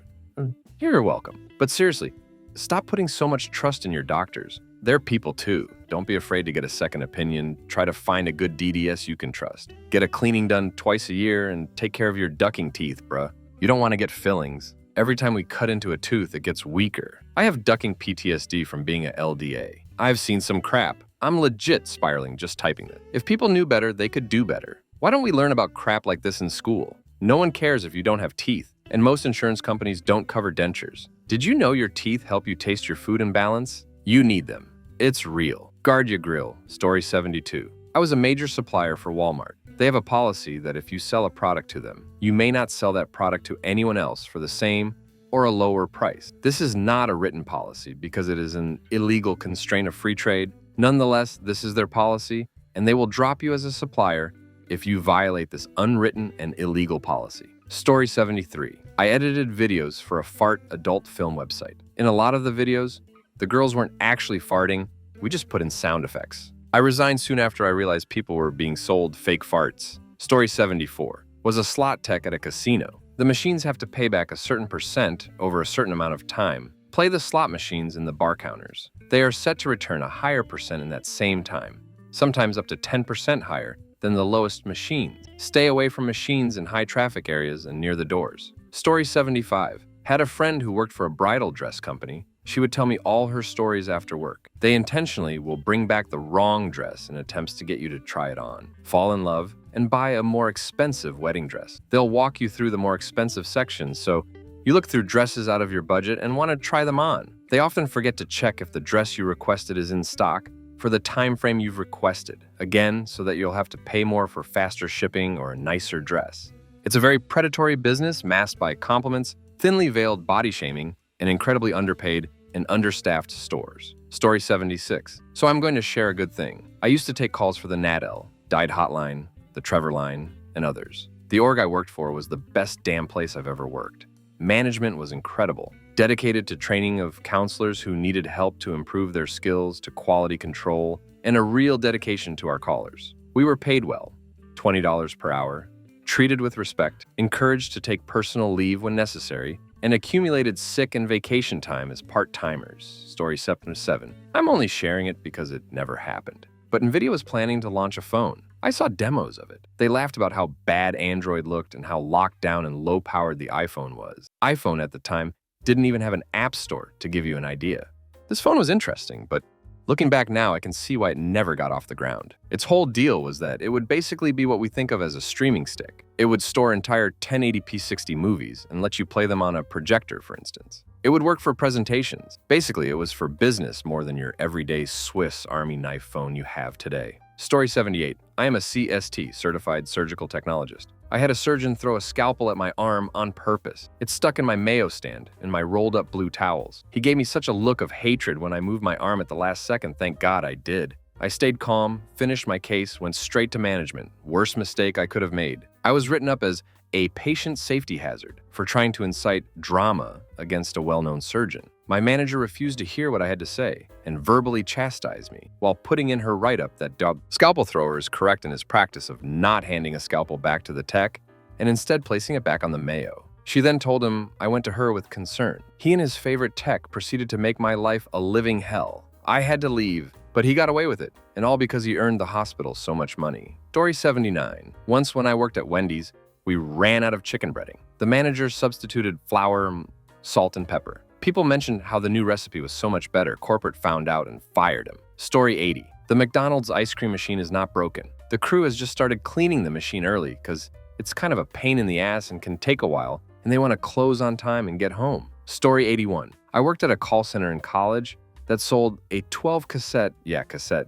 You're welcome. But seriously, stop putting so much trust in your doctors. They're people too. Don't be afraid to get a second opinion. Try to find a good DDS you can trust. Get a cleaning done twice a year and take care of your ducking teeth, bruh. You don't want to get fillings. Every time we cut into a tooth, it gets weaker. I have ducking PTSD from being a LDA. I've seen some crap. I'm legit spiraling just typing it. If people knew better, they could do better. Why don't we learn about crap like this in school? No one cares if you don't have teeth, and most insurance companies don't cover dentures. Did you know your teeth help you taste your food in balance? You need them. It's real. Guard your grill. Story 72. I was a major supplier for Walmart. They have a policy that if you sell a product to them, you may not sell that product to anyone else for the same or a lower price. This is not a written policy because it is an illegal constraint of free trade. Nonetheless, this is their policy, and they will drop you as a supplier if you violate this unwritten and illegal policy. Story 73. I edited videos for a fart adult film website. In a lot of the videos, the girls weren't actually farting, we just put in sound effects. I resigned soon after I realized people were being sold fake farts. Story 74. Was a slot tech at a casino. The machines have to pay back a certain percent over a certain amount of time. Play the slot machines in the bar counters. They are set to return a higher percent in that same time, sometimes up to 10% higher than the lowest machines. Stay away from machines in high traffic areas and near the doors. Story 75. Had a friend who worked for a bridal dress company. She would tell me all her stories after work. They intentionally will bring back the wrong dress in attempts to get you to try it on, fall in love, and buy a more expensive wedding dress. They'll walk you through the more expensive sections, so you look through dresses out of your budget and want to try them on. They often forget to check if the dress you requested is in stock for the time frame you've requested, again, so that you'll have to pay more for faster shipping or a nicer dress. It's a very predatory business masked by compliments, thinly veiled body shaming, and incredibly underpaid and understaffed stores. Story 76. So I'm going to share a good thing. I used to take calls for the NADL, Died Hotline, the Trevor Line, and others. The org I worked for was the best damn place I've ever worked. Management was incredible, dedicated to training of counselors who needed help to improve their skills, to quality control, and a real dedication to our callers. We were paid well, $20 per hour, treated with respect, encouraged to take personal leave when necessary, and accumulated sick and vacation time as part-timers. Story 7. I'm only sharing it because it never happened. But NVIDIA was planning to launch a phone. I saw demos of it. They laughed about how bad Android looked and how locked down and low-powered the iPhone was. iPhone at the time didn't even have an app store, to give you an idea. This phone was interesting, but looking back now, I can see why it never got off the ground. Its whole deal was that it would basically be what we think of as a streaming stick. It would store entire 1080p 60 movies and let you play them on a projector, for instance. It would work for presentations. Basically, it was for business more than your everyday Swiss Army knife phone you have today. Story 78. I am a CST, Certified Surgical Technologist. I had a surgeon throw a scalpel at my arm on purpose. It stuck in my Mayo stand and my rolled-up blue towels. He gave me such a look of hatred when I moved my arm at the last second. Thank God I did. I stayed calm, finished my case, went straight to management. Worst mistake I could have made. I was written up as a patient safety hazard for trying to incite drama against a well-known surgeon. My manager refused to hear what I had to say and verbally chastised me while putting in her write-up that scalpel thrower is correct in his practice of not handing a scalpel back to the tech and instead placing it back on the Mayo. She then told him I went to her with concern. He and his favorite tech proceeded to make my life a living hell. I had to leave, but he got away with it, and all because he earned the hospital so much money. Story 79. Once when I worked at Wendy's, we ran out of chicken breading. The manager substituted flour, salt, and pepper. People mentioned how the new recipe was so much better. Corporate found out and fired him. Story 80. The McDonald's ice cream machine is not broken. The crew has just started cleaning the machine early because it's kind of a pain in the ass and can take a while, and they want to close on time and get home. Story 81. I worked at a call center in college that sold a 12 cassette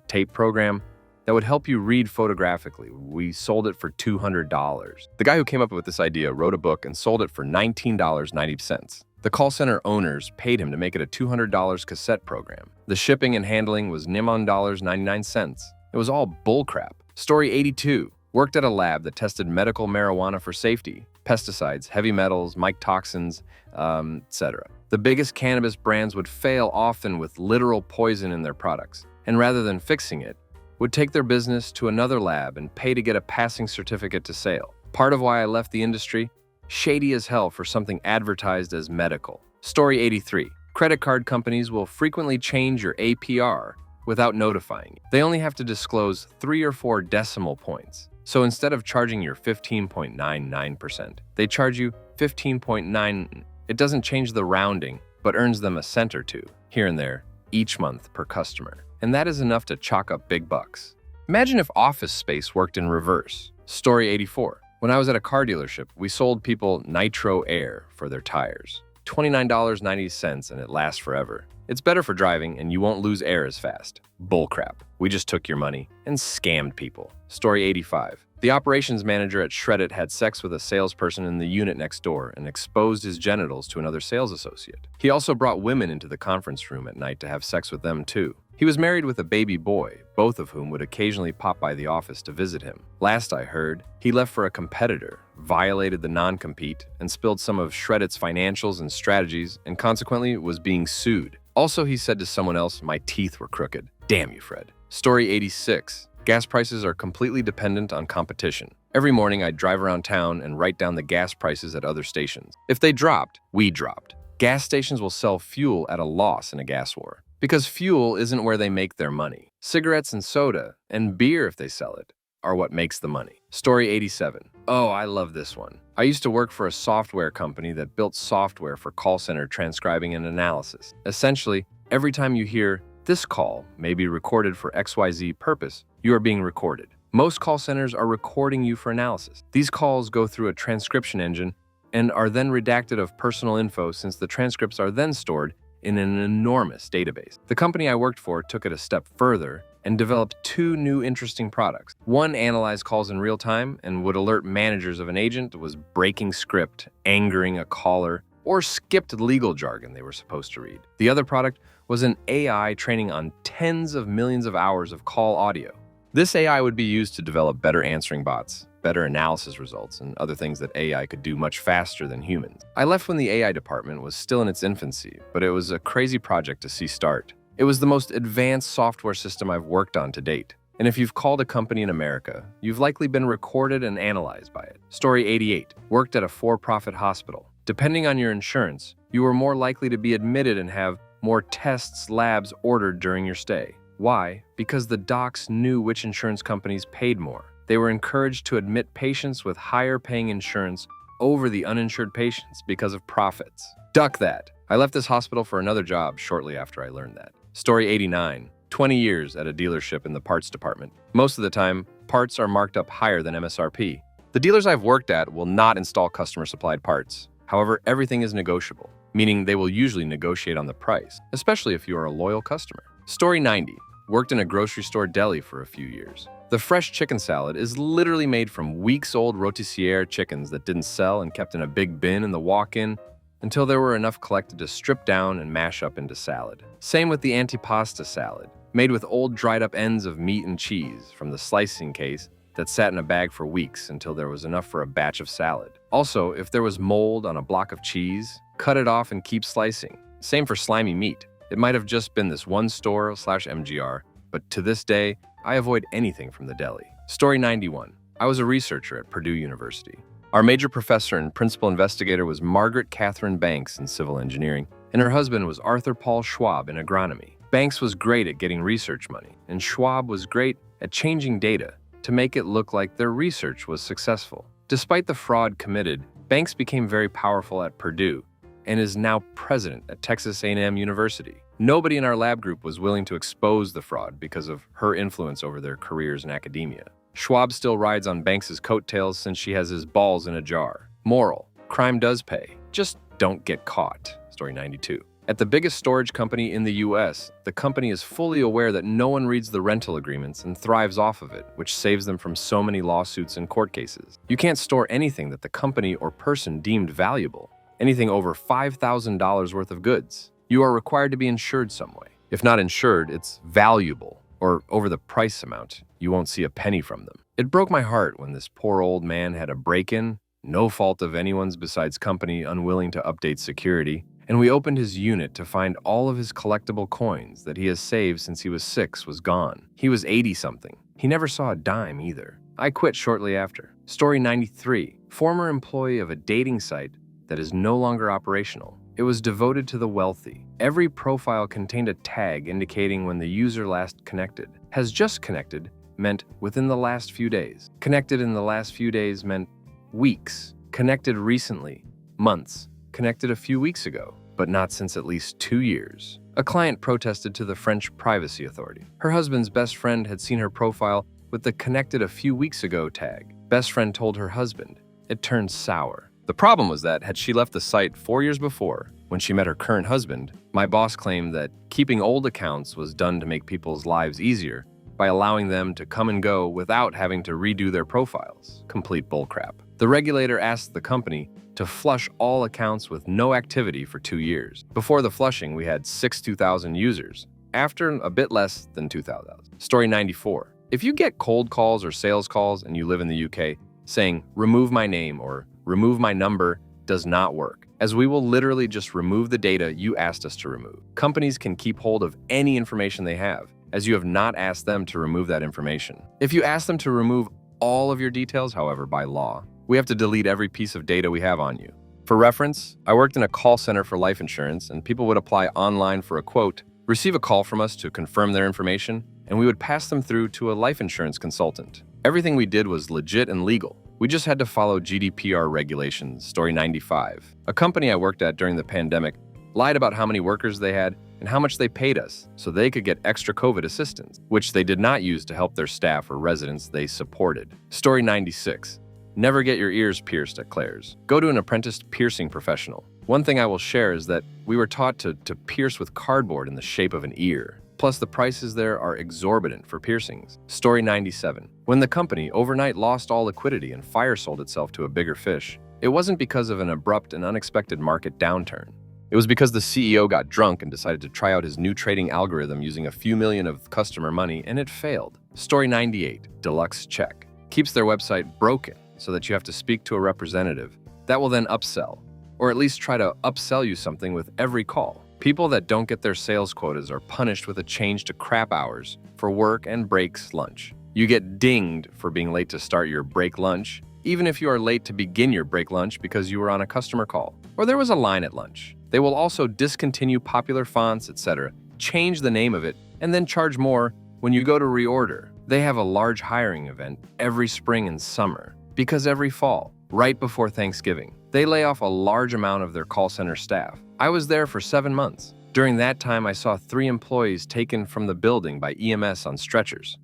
tape program that would help you read photographically. We sold it for $200. The guy who came up with this idea wrote a book and sold it for $19.90. The call center owners paid him to make it a $200 cassette program. The shipping and handling was $99.99. It was all bullcrap. Story 82. Worked at a lab that tested medical marijuana for safety, pesticides, heavy metals, mycotoxins, etc. The biggest cannabis brands would fail often with literal poison in their products, and rather than fixing it, would take their business to another lab and pay to get a passing certificate to sale. Part of why I left the industry? Shady as hell for something advertised as medical. Story 83. Credit card companies will frequently change your APR without notifying you. They only have to disclose 3 or 4 decimal points. So instead of charging you 15.99%, they charge you 15.9. It doesn't change the rounding, but earns them a cent or two, here and there, each month per customer. And that is enough to chalk up big bucks. Imagine if office space worked in reverse. Story 84. When I was at a car dealership, we sold people Nitro Air for their tires. $29.90 and it lasts forever. It's better for driving and you won't lose air as fast. Bullcrap. We just took your money and scammed people. Story 85. The operations manager at Shreddit had sex with a salesperson in the unit next door and exposed his genitals to another sales associate. He also brought women into the conference room at night to have sex with them too. He was married with a baby boy, both of whom would occasionally pop by the office to visit him. Last I heard, he left for a competitor, violated the non-compete, and spilled some of Shreddit's financials and strategies, and consequently was being sued. Also, he said to someone else, "My teeth were crooked." Damn you, Fred. Story 86. Gas prices are completely dependent on competition. Every morning, I'd drive around town and write down the gas prices at other stations. If they dropped, we dropped. Gas stations will sell fuel at a loss in a gas war, because fuel isn't where they make their money. Cigarettes and soda, and beer if they sell it, are what makes the money. Story 87. Oh, I love this one. I used to work for a software company that built software for call center transcribing and analysis. Essentially, every time you hear, "This call may be recorded for XYZ purpose," you are being recorded. Most call centers are recording you for analysis. These calls go through a transcription engine and are then redacted of personal info, since the transcripts are then stored in an enormous database. The company I worked for took it a step further and developed 2 new interesting products. One analyzed calls in real time and would alert managers of an agent was breaking script, angering a caller, or skipped legal jargon they were supposed to read. The other product was an AI training on tens of millions of hours of call audio. This AI would be used to develop better answering bots, better analysis results, and other things that AI could do much faster than humans. I left when the AI department was still in its infancy, but it was a crazy project to see start. It was the most advanced software system I've worked on to date. And if you've called a company in America, you've likely been recorded and analyzed by it. Story 88. Worked at a for-profit hospital. Depending on your insurance, you were more likely to be admitted and have more tests, labs ordered during your stay. Why? Because the docs knew which insurance companies paid more. They were encouraged to admit patients with higher paying insurance over the uninsured patients because of profits. Duck that. I left this hospital for another job shortly after I learned that. Story 89. 20 years at a dealership in the parts department. Most of the time, parts are marked up higher than MSRP. The dealers I've worked at will not install customer-supplied parts. However, everything is negotiable, meaning they will usually negotiate on the price, especially if you are a loyal customer. Story 90. Worked in a grocery store deli for a few years. The fresh chicken salad is literally made from weeks-old rôtissière chickens that didn't sell and kept in a big bin in the walk-in until there were enough collected to strip down and mash up into salad. Same with the antipasta salad, made with old dried-up ends of meat and cheese from the slicing case that sat in a bag for weeks until there was enough for a batch of salad. Also, if there was mold on a block of cheese, cut it off and keep slicing. Same for slimy meat. It might have just been this one store/MGR, but to this day, I avoid anything from the deli. Story 91. I was a researcher at Purdue University. Our major professor and principal investigator was Margaret Catherine Banks in civil engineering, and her husband was Arthur Paul Schwab in agronomy. Banks was great at getting research money, and Schwab was great at changing data to make it look like their research was successful. Despite the fraud committed, Banks became very powerful at Purdue and is now president at Texas A&M University. Nobody in our lab group was willing to expose the fraud because of her influence over their careers in academia. Schwab still rides on Banks's coattails since she has his balls in a jar. Moral: crime does pay. Just don't get caught. Story 92. At the biggest storage company in the US, the company is fully aware that no one reads the rental agreements and thrives off of it, which saves them from so many lawsuits and court cases. You can't store anything that the company or person deemed valuable, anything over $5,000 worth of goods. You are required to be insured some way. If not insured, it's valuable, or over the price amount. You won't see a penny from them. It broke my heart when this poor old man had a break-in, no fault of anyone's besides company unwilling to update security, and we opened his unit to find all of his collectible coins that he has saved since he was 6 was gone. He was 80-something. He never saw a dime either. I quit shortly after. Story 93. Former employee of a dating site that is no longer operational. It was devoted to the wealthy. Every profile contained a tag indicating when the user last connected. Has just connected meant within the last few days. Connected in the last few days meant weeks. Connected recently, months. Connected a few weeks ago, but not since at least 2 years. A client protested to the French Privacy Authority. Her husband's best friend had seen her profile with the connected a few weeks ago tag. Best friend told her husband. It turned sour. The problem was that had she left the site 4 years before, when she met her current husband, my boss claimed that keeping old accounts was done to make people's lives easier by allowing them to come and go without having to redo their profiles. Complete bullcrap. The regulator asked the company to flush all accounts with no activity for 2 years. Before the flushing, we had 62,000 users. After, a bit less than 2,000. Story 94. If you get cold calls or sales calls and you live in the UK, saying, remove my name or remove my number does not work, as we will literally just remove the data you asked us to remove. Companies can keep hold of any information they have, as you have not asked them to remove that information. If you ask them to remove all of your details, however, by law, we have to delete every piece of data we have on you. For reference, I worked in a call center for life insurance, and people would apply online for a quote, receive a call from us to confirm their information, and we would pass them through to a life insurance consultant. Everything we did was legit and legal. We just had to follow GDPR regulations. Story 95. A company I worked at during the pandemic lied about how many workers they had and how much they paid us so they could get extra COVID assistance, which they did not use to help their staff or residents they supported. Story 96. Never get your ears pierced at Claire's. Go to an apprenticed piercing professional. One thing I will share is that we were taught to pierce with cardboard in the shape of an ear. Plus, the prices there are exorbitant for piercings. Story 97. When the company overnight lost all liquidity and fire sold itself to a bigger fish, it wasn't because of an abrupt and unexpected market downturn. It was because the CEO got drunk and decided to try out his new trading algorithm using a few million of customer money, and it failed. Story 98. Deluxe check. keeps their website broken so that you have to speak to a representative that will then upsell, or at least try to upsell you something with every call. People that don't get their sales quotas are punished with a change to crap hours for work and breaks lunch. You get dinged for being late to start your break lunch, even if you are late to begin your break lunch because you were on a customer call, or there was a line at lunch. They will also discontinue popular fonts, etc., change the name of it, and then charge more when you go to reorder. They have a large hiring event every spring and summer, because every fall, right before Thanksgiving, they lay off a large amount of their call center staff. I was there for 7 months. During that time, I saw 3 employees taken from the building by EMS on stretchers.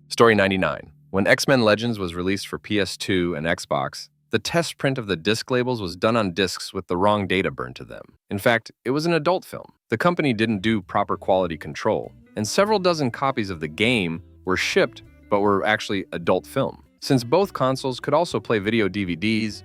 Story 99. When X-Men Legends was released for PS2 and Xbox, the test print of the disc labels was done on discs with the wrong data burned to them. In fact, it was an adult film. The company didn't do proper quality control, and several dozen copies of the game were shipped but were actually adult film. Since both consoles could also play video DVDs,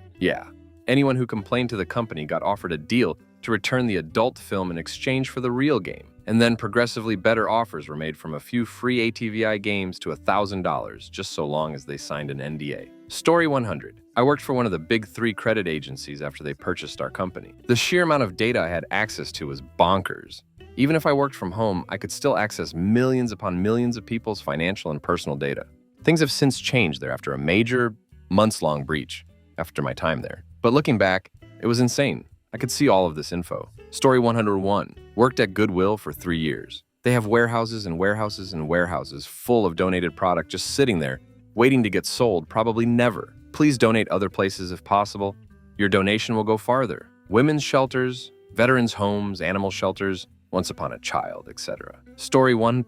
anyone who complained to the company got offered a deal to return the adult film in exchange for the real game. And then progressively better offers were made from a few free ATVI games to $1,000, just so long as they signed an NDA. Story 100. I worked for one of the big 3 credit agencies after they purchased our company. The sheer amount of data I had access to was bonkers. Even if I worked from home, I could still access millions upon millions of people's financial and personal data. Things have since changed there after a major, months-long breach after my time there. But looking back, it was insane. I could see all of this info. Story 101. Worked at Goodwill for 3 years. They have warehouses and warehouses and warehouses full of donated product just sitting there, waiting to get sold, probably never. Please donate other places if possible. Your donation will go farther. Women's shelters, veterans' homes, animal shelters, once upon a child, etc. Story 1.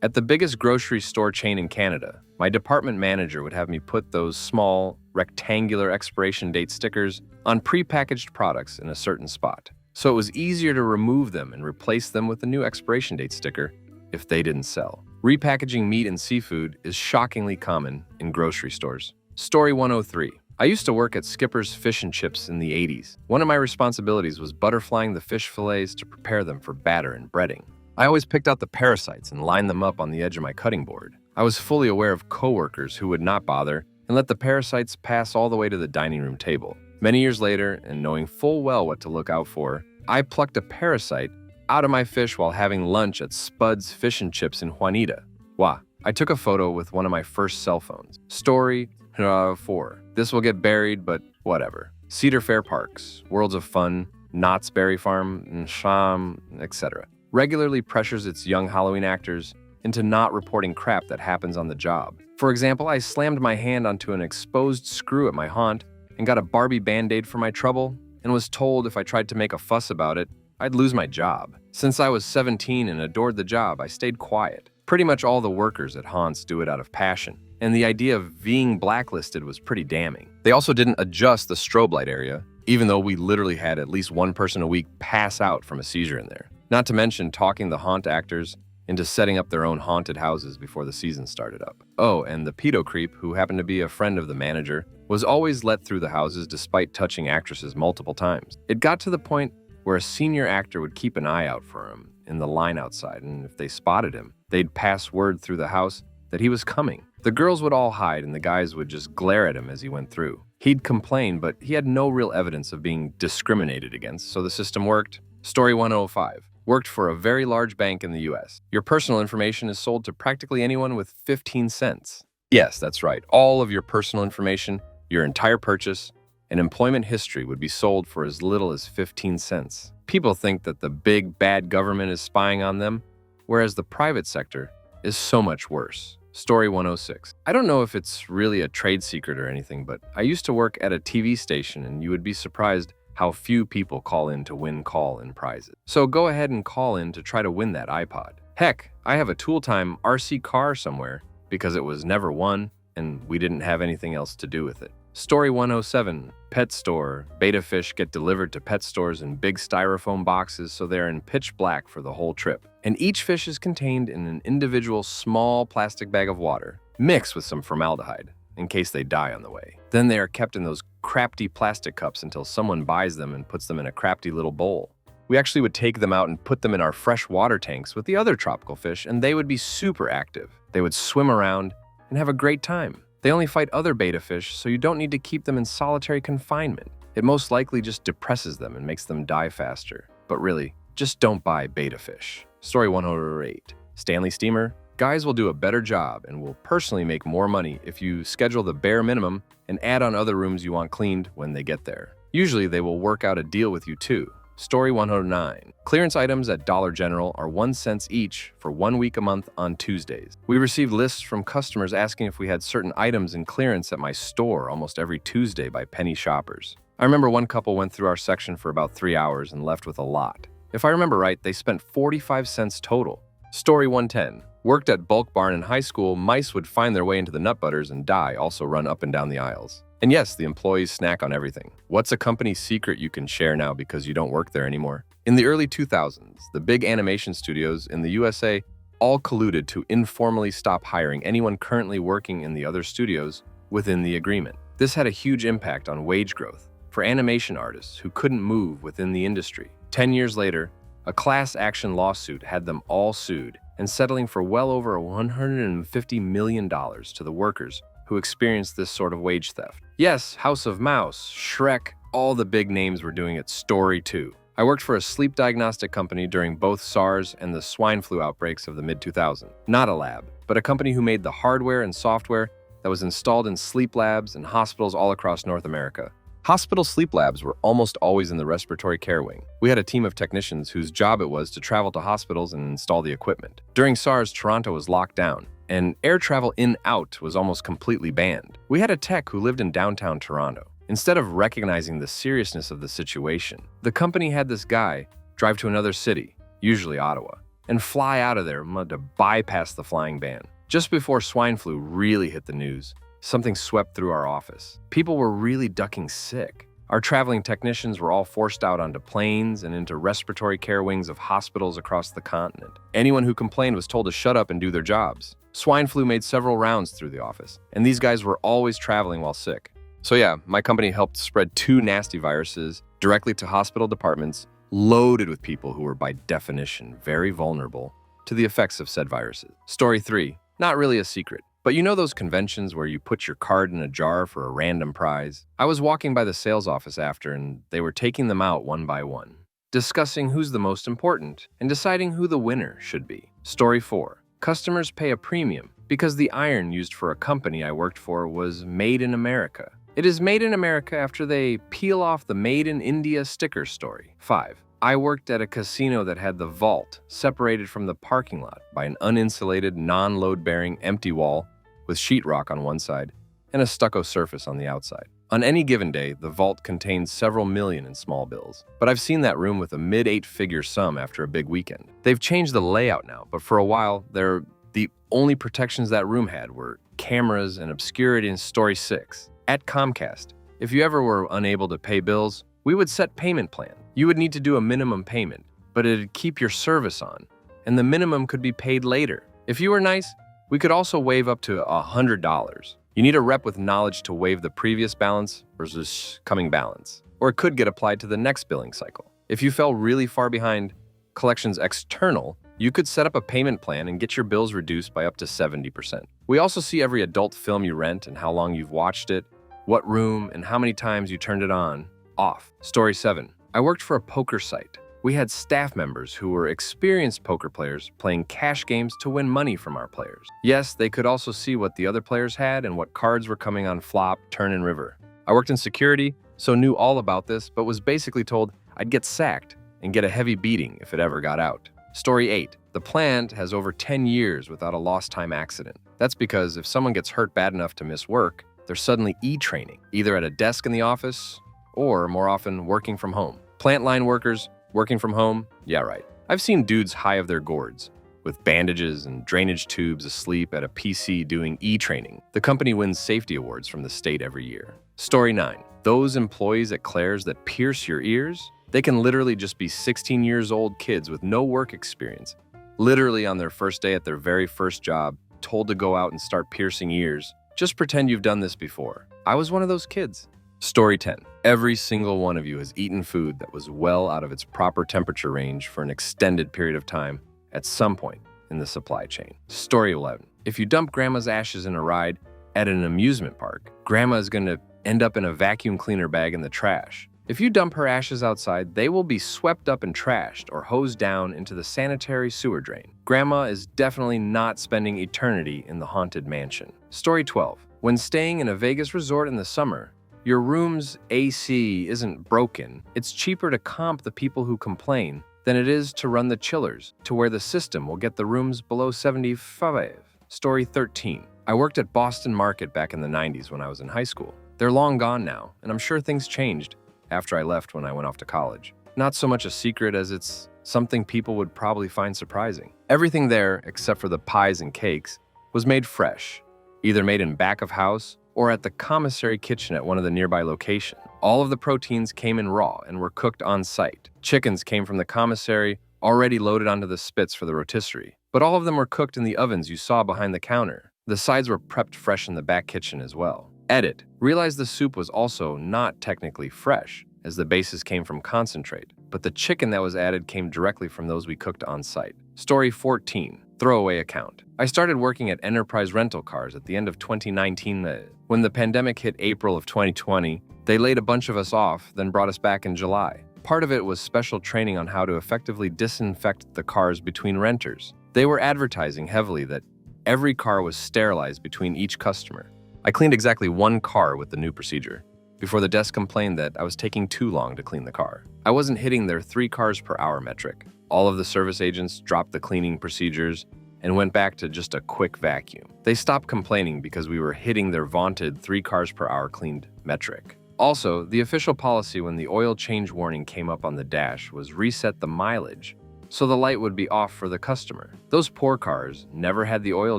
At the biggest grocery store chain in Canada, my department manager would have me put those small, rectangular expiration date stickers on prepackaged products in a certain spot. So it was easier to remove them and replace them with a new expiration date sticker if they didn't sell. Repackaging meat and seafood is shockingly common in grocery stores. Story 103. I used to work at Skipper's Fish and Chips in the 80s. One of my responsibilities was butterflying the fish fillets to prepare them for batter and breading. I always picked out the parasites and lined them up on the edge of my cutting board. I was fully aware of coworkers who would not bother and let the parasites pass all the way to the dining room table. Many years later, and knowing full well what to look out for, I plucked a parasite out of my fish while having lunch at Spud's Fish and Chips in Juanita. I took a photo with one of my first cell phones. Story 4. This will get buried, but whatever. Cedar Fair Parks, Worlds of Fun, Knott's Berry Farm, Sham, etc. regularly pressures its young Halloween actors into not reporting crap that happens on the job. For example, I slammed my hand onto an exposed screw at my haunt and got a Barbie Band-Aid for my trouble, and was told if I tried to make a fuss about it, I'd lose my job. Since I was 17 and adored the job, I stayed quiet. Pretty much all the workers at haunts do it out of passion, and the idea of being blacklisted was pretty damning. They also didn't adjust the strobe light area, even though we literally had at least one person a week pass out from a seizure in there. Not to mention talking the haunt actors into setting up their own haunted houses before the season started up. Oh, and the pedo creep, who happened to be a friend of the manager, was always let through the houses despite touching actresses multiple times. It got to the point where a senior actor would keep an eye out for him in the line outside, and if they spotted him, they'd pass word through the house that he was coming. The girls would all hide, and the guys would just glare at him as he went through. He'd complain, but he had no real evidence of being discriminated against, so the system worked. Story 105. Worked for a very large bank in the US. Your personal information is sold to practically anyone with 15 cents. Yes, that's right. All of your personal information, your entire purchase, and employment history would be sold for as little as 15 cents. People think that the big, bad government is spying on them, whereas the private sector is so much worse. Story 106. I don't know if it's really a trade secret or anything, but I used to work at a TV station, and you would be surprised how few people call in to win call-in prizes. So go ahead and call in to try to win that iPod. Heck, I have a Tool Time RC car somewhere because it was never won and we didn't have anything else to do with it. Story 107. Pet store. Beta fish get delivered to pet stores in big styrofoam boxes so they're in pitch black for the whole trip. And each fish is contained in an individual small plastic bag of water, mixed with some formaldehyde, in case they die on the way. Then they are kept in those crafty plastic cups until someone buys them and puts them in a crafty little bowl. We actually would take them out and put them in our fresh water tanks with the other tropical fish, and they would be super active. They would swim around and have a great time. They only fight other betta fish, so you don't need to keep them in solitary confinement. It most likely just depresses them and makes them die faster. But really, just don't buy betta fish. Story 108. Stanley Steamer. Guys will do a better job and will personally make more money if you schedule the bare minimum and add on other rooms you want cleaned when they get there. Usually, they will work out a deal with you too. Story 109. Clearance items at Dollar General are 1 cent each for 1 week a month on Tuesdays. We received lists from customers asking if we had certain items in clearance at my store almost every Tuesday by penny shoppers. I remember one couple went through our section for about 3 hours and left with a lot. If I remember right, they spent 45 cents total. Story 110. Worked at Bulk Barn in high school, mice would find their way into the nut butters and die, also run up and down the aisles. And yes, the employees snack on everything. What's a company secret you can share now because you don't work there anymore? In the early 2000s, the big animation studios in the USA all colluded to informally stop hiring anyone currently working in the other studios within the agreement. This had a huge impact on wage growth for animation artists who couldn't move within the industry. 10 years later, a class action lawsuit had them all sued and settling for well over $150 million to the workers who experienced this sort of wage theft. Yes, House of Mouse, Shrek, all the big names were doing it. Story 2. I worked for a sleep diagnostic company during both SARS and the swine flu outbreaks of the mid-2000s. Not a lab, but a company who made the hardware and software that was installed in sleep labs and hospitals all across North America. Hospital sleep labs were almost always in the respiratory care wing. We had a team of technicians whose job it was to travel to hospitals and install the equipment. During SARS, Toronto was locked down, and air travel in-out was almost completely banned. We had a tech who lived in downtown Toronto. Instead of recognizing the seriousness of the situation, the company had this guy drive to another city, usually Ottawa, and fly out of there to bypass the flying ban. Just before swine flu really hit the news, something swept through our office. People were really ducking sick. Our traveling technicians were all forced out onto planes and into respiratory care wings of hospitals across the continent. Anyone who complained was told to shut up and do their jobs. Swine flu made several rounds through the office, and these guys were always traveling while sick. So yeah, my company helped spread 2 nasty viruses directly to hospital departments loaded with people who were by definition very vulnerable to the effects of said viruses. Story 3. Not really a secret. But you know those conventions where you put your card in a jar for a random prize? I was walking by the sales office after, and they were taking them out one by one, discussing who's the most important and deciding who the winner should be. Story 4. Customers pay a premium because the iron used for a company I worked for was made in America. It is made in America after they peel off the Made in India sticker story. 5. I worked at a casino that had the vault separated from the parking lot by an uninsulated, non-load-bearing empty wall with sheetrock on one side and a stucco surface on the outside. On any given day, the vault contains several million in small bills. But I've seen that room with a mid-8-figure sum after a big weekend. They've changed the layout now, but for a while, the only protections that room had were cameras and obscurity in Story 6. At Comcast, if you ever were unable to pay bills, we would set payment plan. You would need to do a minimum payment, but it'd keep your service on, and the minimum could be paid later. If you were nice, we could also waive up to $100. You need a rep with knowledge to waive the previous balance versus coming balance, or it could get applied to the next billing cycle. If you fell really far behind collections external, you could set up a payment plan and get your bills reduced by up to 70%. We also see every adult film you rent and how long you've watched it, what room, and how many times you turned it on, off. Story 7. I worked for a poker site. We had staff members who were experienced poker players playing cash games to win money from our players. Yes, they could also see what the other players had and what cards were coming on flop, turn, and river. I worked in security, so knew all about this, but was basically told I'd get sacked and get a heavy beating if it ever got out. Story 8. The plant has over 10 years without a lost time accident. That's because if someone gets hurt bad enough to miss work, they're suddenly e-training, either at a desk in the office or, more often, working from home. Plant line workers working from home? Yeah, right. I've seen dudes high of their gourds, with bandages and drainage tubes asleep at a PC doing e-training. The company wins safety awards from the state every year. Story 9. Those employees at Claire's that pierce your ears? They can literally just be 16 years old kids with no work experience, literally on their first day at their very first job, told to go out and start piercing ears. Just pretend you've done this before. I was one of those kids. Story 10. Every single one of you has eaten food that was well out of its proper temperature range for an extended period of time at some point in the supply chain. Story 11. If you dump grandma's ashes in a ride, at an amusement park, grandma is going to end up in a vacuum cleaner bag in the trash. If you dump her ashes outside, they will be swept up and trashed or hosed down into the sanitary sewer drain. Grandma is definitely not spending eternity in the haunted mansion. Story 12. When staying in a Vegas resort in the summer, your room's AC isn't broken. It's cheaper to comp the people who complain than it is to run the chillers to where the system will get the rooms below 75. Story 13. I worked at Boston Market back in the 90s when I was in high school. They're long gone now, and I'm sure things changed after I left when I went off to college. Not so much a secret as it's something people would probably find surprising. Everything there, except for the pies and cakes, was made fresh, either made in back of house or at the commissary kitchen at one of the nearby locations. All of the proteins came in raw and were cooked on site. Chickens came from the commissary, already loaded onto the spits for the rotisserie, but all of them were cooked in the ovens you saw behind the counter. The sides were prepped fresh in the back kitchen as well. Edit. Realize the soup was also not technically fresh, as the bases came from concentrate, but the chicken that was added came directly from those we cooked on site. Story 14. Throwaway account. I started working at Enterprise Rental Cars at the end of 2019. When the pandemic hit April of 2020, they laid a bunch of us off, then brought us back in July. Part of it was special training on how to effectively disinfect the cars between renters. They were advertising heavily that every car was sterilized between each customer. I cleaned exactly one car with the new procedure, before the desk complained that I was taking too long to clean the car. I wasn't hitting their 3 cars per hour metric. All of the service agents dropped the cleaning procedures and went back to just a quick vacuum. They stopped complaining because we were hitting their vaunted 3 cars per hour cleaned metric. Also, the official policy when the oil change warning came up on the dash was reset the mileage so the light would be off for the customer. Those poor cars never had the oil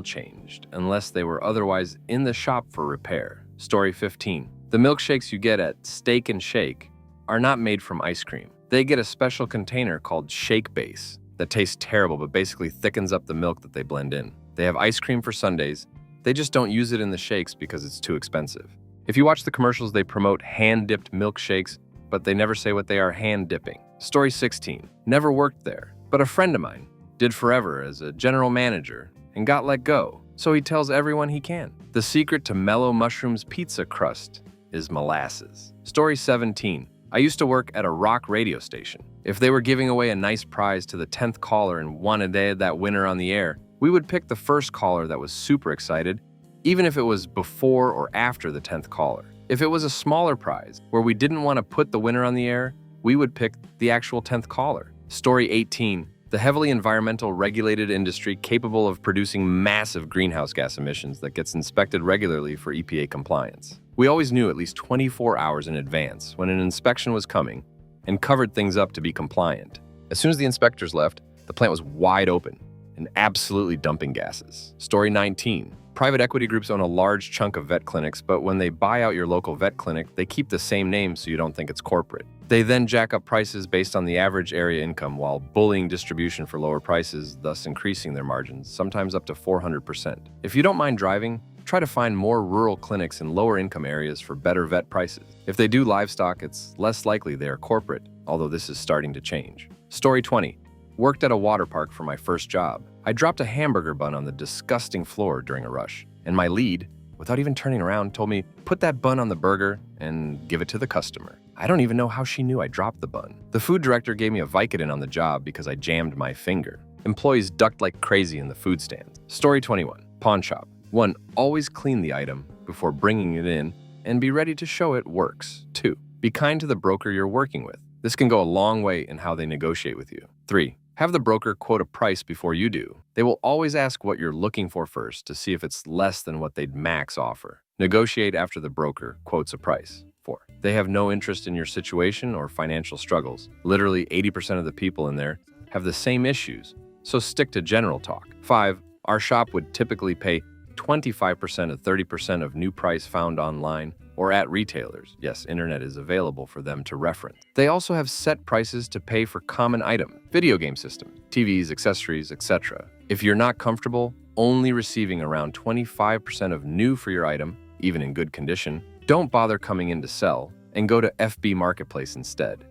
changed unless they were otherwise in the shop for repair. Story 15. The milkshakes you get at Steak and Shake are not made from ice cream. They get a special container called Shake Base that tastes terrible but basically thickens up the milk that they blend in. They have ice cream for Sundays. They just don't use it in the shakes because it's too expensive. If you watch the commercials, they promote hand-dipped milkshakes, but they never say what they are hand-dipping. Story 16. Never worked there, but a friend of mine did forever as a general manager and got let go, so he tells everyone he can. The secret to Mellow Mushroom's pizza crust is molasses. Story 17. I used to work at a rock radio station. If they were giving away a nice prize to the 10th caller and wanted that winner on the air, we would pick the first caller that was super excited, even if it was before or after the 10th caller. If it was a smaller prize, where we didn't want to put the winner on the air, we would pick the actual 10th caller. Story 18. The heavily environmental regulated industry capable of producing massive greenhouse gas emissions that gets inspected regularly for EPA compliance. We always knew at least 24 hours in advance when an inspection was coming and covered things up to be compliant. As soon as the inspectors left, the plant was wide open and absolutely dumping gases. Story 19. Private equity groups own a large chunk of vet clinics, but when they buy out your local vet clinic, they keep the same name so you don't think it's corporate. They then jack up prices based on the average area income while bullying distribution for lower prices, thus increasing their margins, sometimes up to 400%. If you don't mind driving, try to find more rural clinics in lower income areas for better vet prices. If they do livestock, it's less likely they are corporate, although this is starting to change. Story 20. Worked at a water park for my first job. I dropped a hamburger bun on the disgusting floor during a rush, and my lead, without even turning around, told me, "Put that bun on the burger and give it to the customer." I don't even know how she knew I dropped the bun. The food director gave me a Vicodin on the job because I jammed my finger. Employees ducked like crazy in the food stands. Story 21. Pawn shop. 1. Always clean the item before bringing it in and be ready to show it works. 2. Be kind to the broker you're working with. This can go a long way in how they negotiate with you. 3. Have the broker quote a price before you do. They will always ask what you're looking for first to see if it's less than what they'd max offer. Negotiate after the broker quotes a price. 4. They have no interest in your situation or financial struggles. Literally 80% of the people in there have the same issues, so stick to general talk. 5. Our shop would typically pay 25% of 30% of new price found online or at retailers. Yes, internet is available for them to reference. They also have set prices to pay for common items, video game systems, TVs, accessories, etc. If you're not comfortable only receiving around 25% of new for your item, even in good condition, don't bother coming in to sell and go to FB Marketplace instead.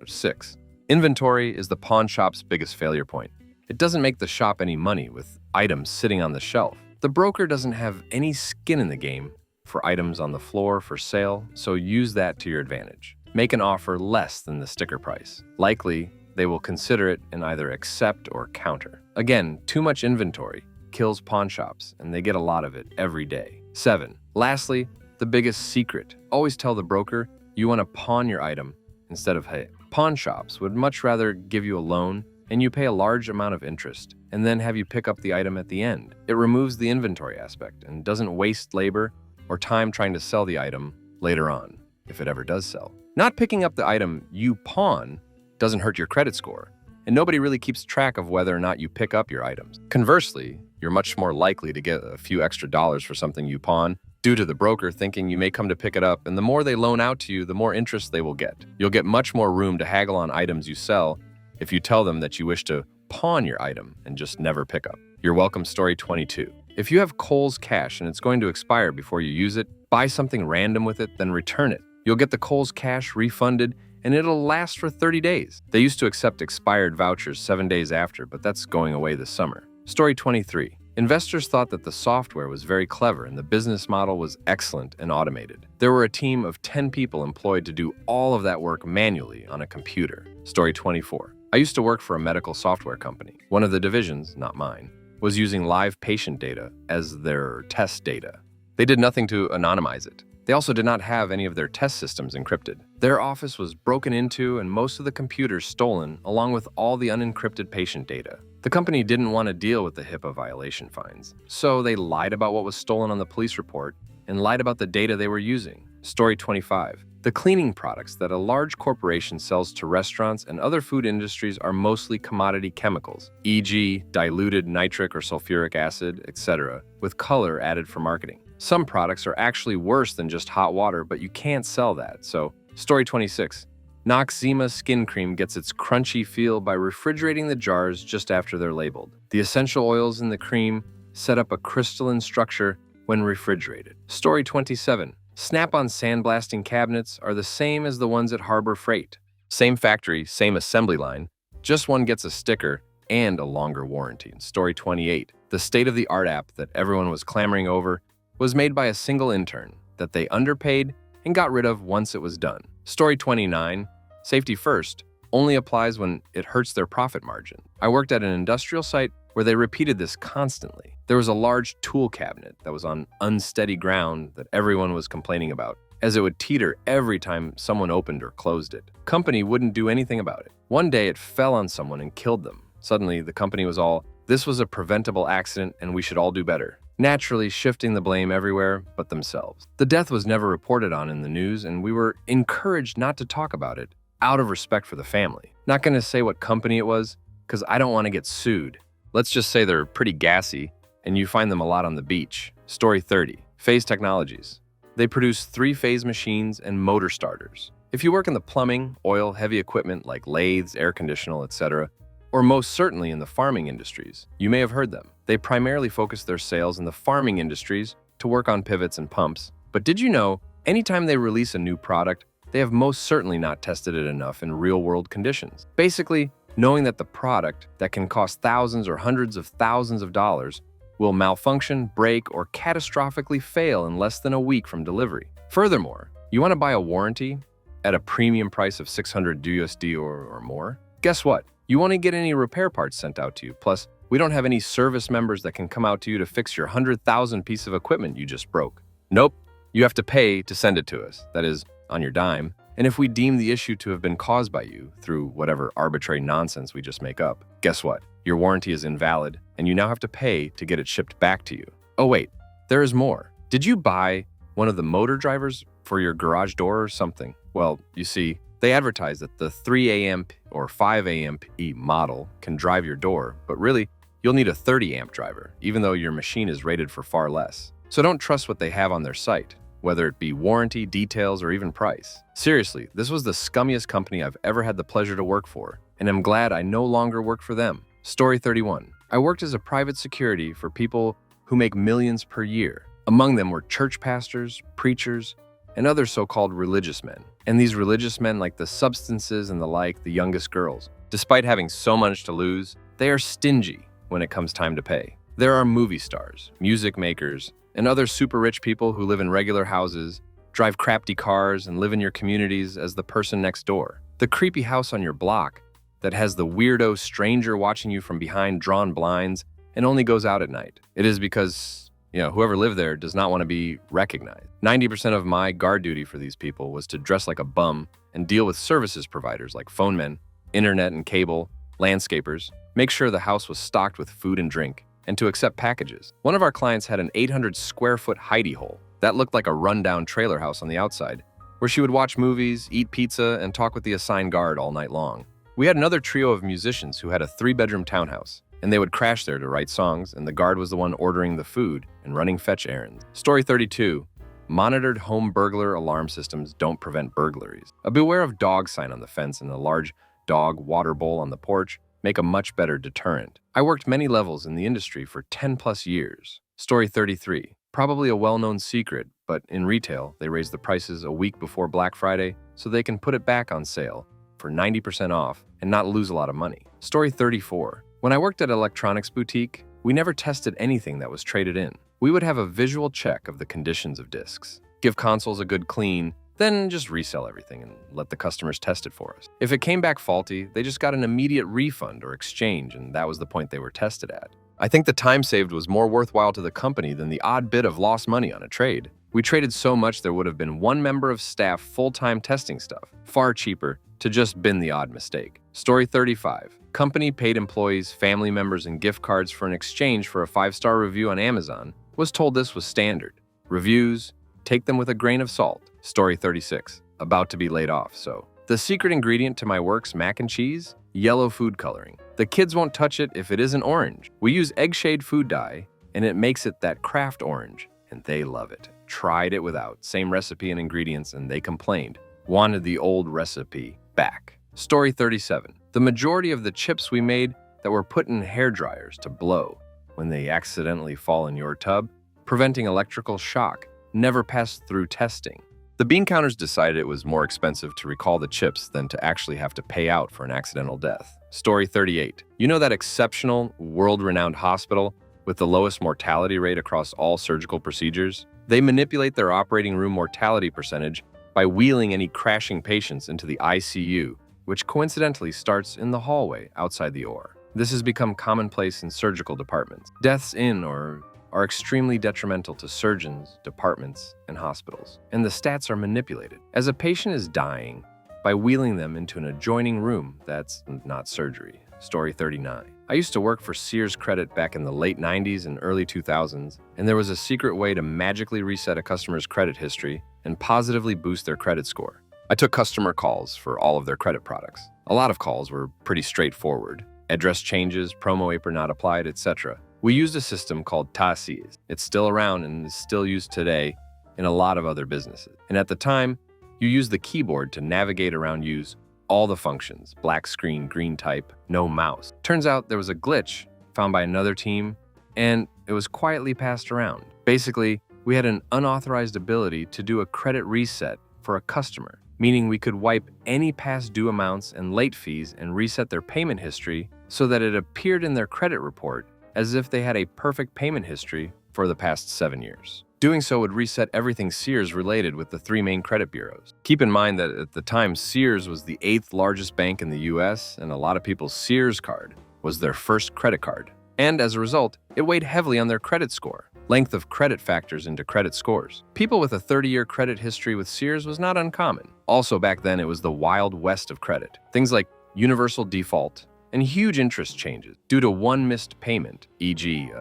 6. Inventory is the pawn shop's biggest failure point. It doesn't make the shop any money with items sitting on the shelf. The broker doesn't have any skin in the game for items on the floor for sale, so use that to your advantage. Make an offer less than the sticker price. Likely, they will consider it and either accept or counter. Again, too much inventory kills pawn shops, and they get a lot of it every day. 7. Lastly, the biggest secret. Always tell the broker you want to pawn your item instead of hay. Pawn shops would much rather give you a loan and you pay a large amount of interest and then have you pick up the item at the end. It removes the inventory aspect and doesn't waste labor or time trying to sell the item later on, if it ever does sell. Not picking up the item you pawn doesn't hurt your credit score, and nobody really keeps track of whether or not you pick up your items. Conversely, you're much more likely to get a few extra dollars for something you pawn due to the broker thinking you may come to pick it up, and the more they loan out to you, the more interest they will get. You'll get much more room to haggle on items you sell if you tell them that you wish to pawn your item and just never pick up. Your welcome story 22. If you have Kohl's cash and it's going to expire before you use it, buy something random with it, then return it. You'll get the Kohl's cash refunded and it'll last for 30 days. They used to accept expired vouchers 7 days after, but that's going away this summer. Story 23. Investors thought that the software was very clever and the business model was excellent and automated. There were a team of 10 people employed to do all of that work manually on a computer. Story 24. I used to work for a medical software company. One of the divisions, not mine, was using live patient data as their test data. They did nothing to anonymize it. They also did not have any of their test systems encrypted. Their office was broken into and most of the computers stolen, along with all the unencrypted patient data. The company didn't want to deal with the HIPAA violation fines, so they lied about what was stolen on the police report and lied about the data they were using. Story 25. The cleaning products that a large corporation sells to restaurants and other food industries are mostly commodity chemicals, e.g. diluted nitric or sulfuric acid, etc., with color added for marketing. Some products are actually worse than just hot water, but you can't sell that. So, story 26. Noxzema skin cream gets its crunchy feel by refrigerating the jars just after they're labeled. The essential oils in the cream set up a crystalline structure when refrigerated. Story 27. Snap-on sandblasting cabinets are the same as the ones at Harbor Freight. Same factory, same assembly line, just one gets a sticker and a longer warranty. Story 28. The state-of-the-art app that everyone was clamoring over was made by a single intern that they underpaid and got rid of once it was done. Story 29. Safety first only applies when it hurts their profit margin. I worked at an industrial site where they repeated this constantly. There was a large tool cabinet that was on unsteady ground that everyone was complaining about, as it would teeter every time someone opened or closed it. Company wouldn't do anything about it. One day it fell on someone and killed them. Suddenly the company was all, "This was a preventable accident and we should all do better." Naturally shifting the blame everywhere but themselves. The death was never reported on in the news and we were encouraged not to talk about it out of respect for the family. Not going to say what company it was because I don't want to get sued. Let's just say they're pretty gassy and you find them a lot on the beach. Story 30. Phase Technologies. They produce 3-phase machines and motor starters. If you work in the plumbing, oil, heavy equipment like lathes, air conditioning, etc., or most certainly in the farming industries, you may have heard them. They primarily focus their sales in the farming industries to work on pivots and pumps. But did you know, anytime they release a new product, they have most certainly not tested it enough in real-world conditions. Basically, knowing that the product that can cost thousands or hundreds of thousands of dollars will malfunction, break, or catastrophically fail in less than a week from delivery. Furthermore, you want to buy a warranty at a premium price of $600 or more? Guess what? You won't get any repair parts sent out to you. Plus, we don't have any service members that can come out to you to fix your 100,000 piece of equipment you just broke. Nope, you have to pay to send it to us. That is, on your dime. And if we deem the issue to have been caused by you through whatever arbitrary nonsense we just make up, guess what? Your warranty is invalid, and you now have to pay to get it shipped back to you. Oh wait, there is more. Did you buy one of the motor drivers for your garage door or something? Well, you see, they advertise that the 3 amp or 5 amp model can drive your door, but really, you'll need a 30 amp driver, even though your machine is rated for far less. So don't trust what they have on their site, whether it be warranty, details, or even price. Seriously, this was the scummiest company I've ever had the pleasure to work for, and I'm glad I no longer work for them. Story 31. I worked as a private security for people who make millions per year. Among them were church pastors, preachers, and other so-called religious men. And these religious men like the substances and the youngest girls. Despite having so much to lose, they are stingy when it comes time to pay. There are movie stars, music makers, and other super rich people who live in regular houses, drive crafty cars, and live in your communities as the person next door. The creepy house on your block that has the weirdo stranger watching you from behind drawn blinds and only goes out at night. It is because, whoever lived there does not want to be recognized. 90% of my guard duty for these people was to dress like a bum and deal with services providers like phone men, internet and cable, landscapers, make sure the house was stocked with food and drink, and to accept packages. One of our clients had an 800 square foot hidey hole that looked like a rundown trailer house on the outside, where she would watch movies, eat pizza, and talk with the assigned guard all night long. We had another trio of musicians who had a 3-bedroom townhouse, and they would crash there to write songs, and the guard was the one ordering the food and running fetch errands. Story 32. Monitored home burglar alarm systems don't prevent burglaries. A beware of dog sign on the fence and a large dog water bowl on the porch make a much better deterrent. I worked many levels in the industry for 10 plus years. Story 33. Probably a well-known secret, but in retail, they raise the prices a week before Black Friday so they can put it back on sale for 90% off and not lose a lot of money. Story 34. When I worked at an electronics boutique, we never tested anything that was traded in. We would have a visual check of the conditions of discs, give consoles a good clean, then just resell everything and let the customers test it for us. If it came back faulty, they just got an immediate refund or exchange, and that was the point they were tested at. I think the time saved was more worthwhile to the company than the odd bit of lost money on a trade. We traded so much there would have been one member of staff full-time testing stuff, far cheaper to just bin the odd mistake. Story 35. Company paid employees, family members, and gift cards for an exchange for a 5-star review on Amazon. Was told this was standard. Reviews, take them with a grain of salt. Story 36. About to be laid off, so. The secret ingredient to my work's mac and cheese? Yellow food coloring. The kids won't touch it if it isn't orange. We use egg shade food dye, and it makes it that craft orange, and they love it. Tried it without, same recipe and ingredients, and they complained. Wanted the old recipe back. Story 37. The majority of the chips we made that were put in hair dryers to blow when they accidentally fall in your tub, preventing electrical shock, never passed through testing. The bean counters decided it was more expensive to recall the chips than to actually have to pay out for an accidental death. Story 38. You know that exceptional, world-renowned hospital with the lowest mortality rate across all surgical procedures? They manipulate their operating room mortality percentage by wheeling any crashing patients into the ICU, which coincidentally starts in the hallway outside the OR. This has become commonplace in surgical departments. Deaths in or are extremely detrimental to surgeons, departments, and hospitals, and the stats are manipulated. As a patient is dying, by wheeling them into an adjoining room that's not surgery. Story 39. I used to work for Sears Credit back in the late 90s and early 2000s, and there was a secret way to magically reset a customer's credit history and positively boost their credit score. I took customer calls for all of their credit products. A lot of calls were pretty straightforward. Address changes, promo apron not applied, etc. We used a system called Juiciest. It's still around and is still used today in a lot of other businesses. And at the time, you used the keyboard to navigate around, use all the functions, black screen, green type, no mouse. Turns out there was a glitch found by another team, and it was quietly passed around. Basically, we had an unauthorized ability to do a credit reset for a customer, meaning we could wipe any past due amounts and late fees and reset their payment history so that it appeared in their credit report as if they had a perfect payment history for the past 7 years. Doing so would reset everything Sears related with the 3 main credit bureaus. Keep in mind that at the time, Sears was the 8th largest bank in the US, and a lot of people's Sears card was their first credit card. And as a result, it weighed heavily on their credit score. Length of credit factors into credit scores. People with a 30-year credit history with Sears was not uncommon. Also back then, it was the wild west of credit. Things like universal default and huge interest changes due to one missed payment, e.g.,